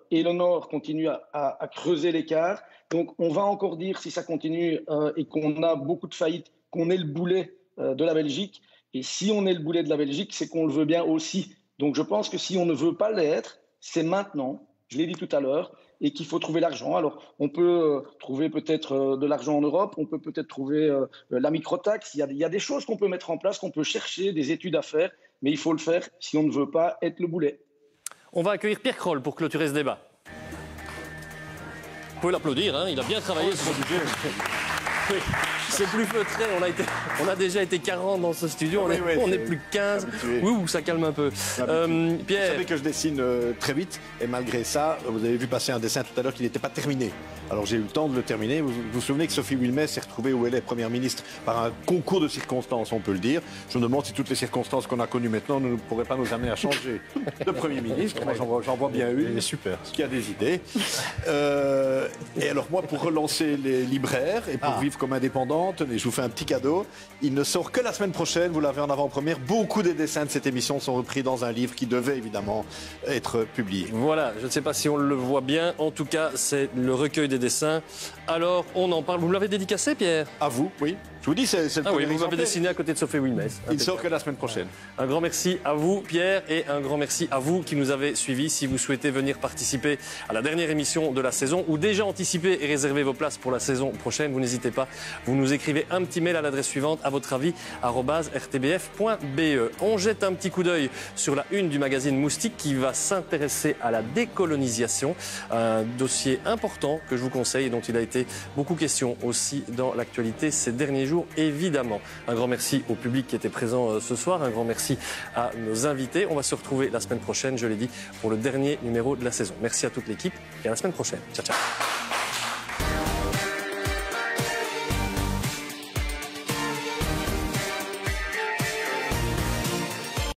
et le Nord continuent à creuser l'écart. Donc, on va encore dire, si ça continue et qu'on a beaucoup de faillites, qu'on est le boulet de la Belgique. Et si on est le boulet de la Belgique, c'est qu'on le veut bien aussi. Donc, je pense que si on ne veut pas l'être, c'est maintenant, je l'ai dit tout à l'heure, et qu'il faut trouver l'argent. Alors, on peut trouver peut-être de l'argent en Europe, on peut peut-être trouver la microtaxe. Il y a des choses qu'on peut mettre en place, qu'on peut chercher, des études à faire, mais il faut le faire si on ne veut pas être le boulet. On va accueillir Pierre Kroll pour clôturer ce débat. Vous pouvez l'applaudir, hein, il a bien travaillé sur le budget. Oui. C'est plus feutré. On a déjà été 40 dans ce studio. On est plus que 15. Ouh, ça calme un peu. Pierre. Vous savez que je dessine très vite. Et malgré ça, vous avez vu passer un dessin tout à l'heure qui n'était pas terminé. Alors j'ai eu le temps de le terminer. Vous vous souvenez que Sophie Wilmès s'est retrouvée où elle est Première ministre par un concours de circonstances, on peut le dire. Je me demande si toutes les circonstances qu'on a connues maintenant ne pourraient pas nous amener à changer de Premier ministre. Moi, j'en vois bien une. Super. Qui a des idées. Et alors moi, pour relancer les libraires et pour vivre comme indépendante, je vous fais un petit cadeau. Il ne sort que la semaine prochaine. Vous l'avez en avant-première. Beaucoup des dessins de cette émission sont repris dans un livre qui devait évidemment être publié. Voilà. Je ne sais pas si on le voit bien. En tout cas, c'est le recueil des dessins. Alors, on en parle. Vous me l'avez dédicacé, Pierre? À vous, oui. Je vous dis, c'est le oui, vous m'avez dessiné à côté de Sophie Wilmès. Il ne sort que la semaine prochaine. Un grand merci à vous, Pierre, et un grand merci à vous qui nous avez suivis. Si vous souhaitez venir participer à la dernière émission de la saison ou déjà anticiper et réserver vos places pour la saison prochaine, vous n'hésitez pas. Vous nous écrivez un petit mail à l'adresse suivante, à votre avis, @rtbf.be. On jette un petit coup d'œil sur la une du magazine Moustique qui va s'intéresser à la décolonisation. Un dossier important que je vous conseille et dont il a été beaucoup question aussi dans l'actualité ces derniers jours. Évidemment, un grand merci au public qui était présent ce soir, un grand merci à nos invités. On va se retrouver la semaine prochaine, je l'ai dit, pour le dernier numéro de la saison. Merci à toute l'équipe et à la semaine prochaine. Ciao, ciao.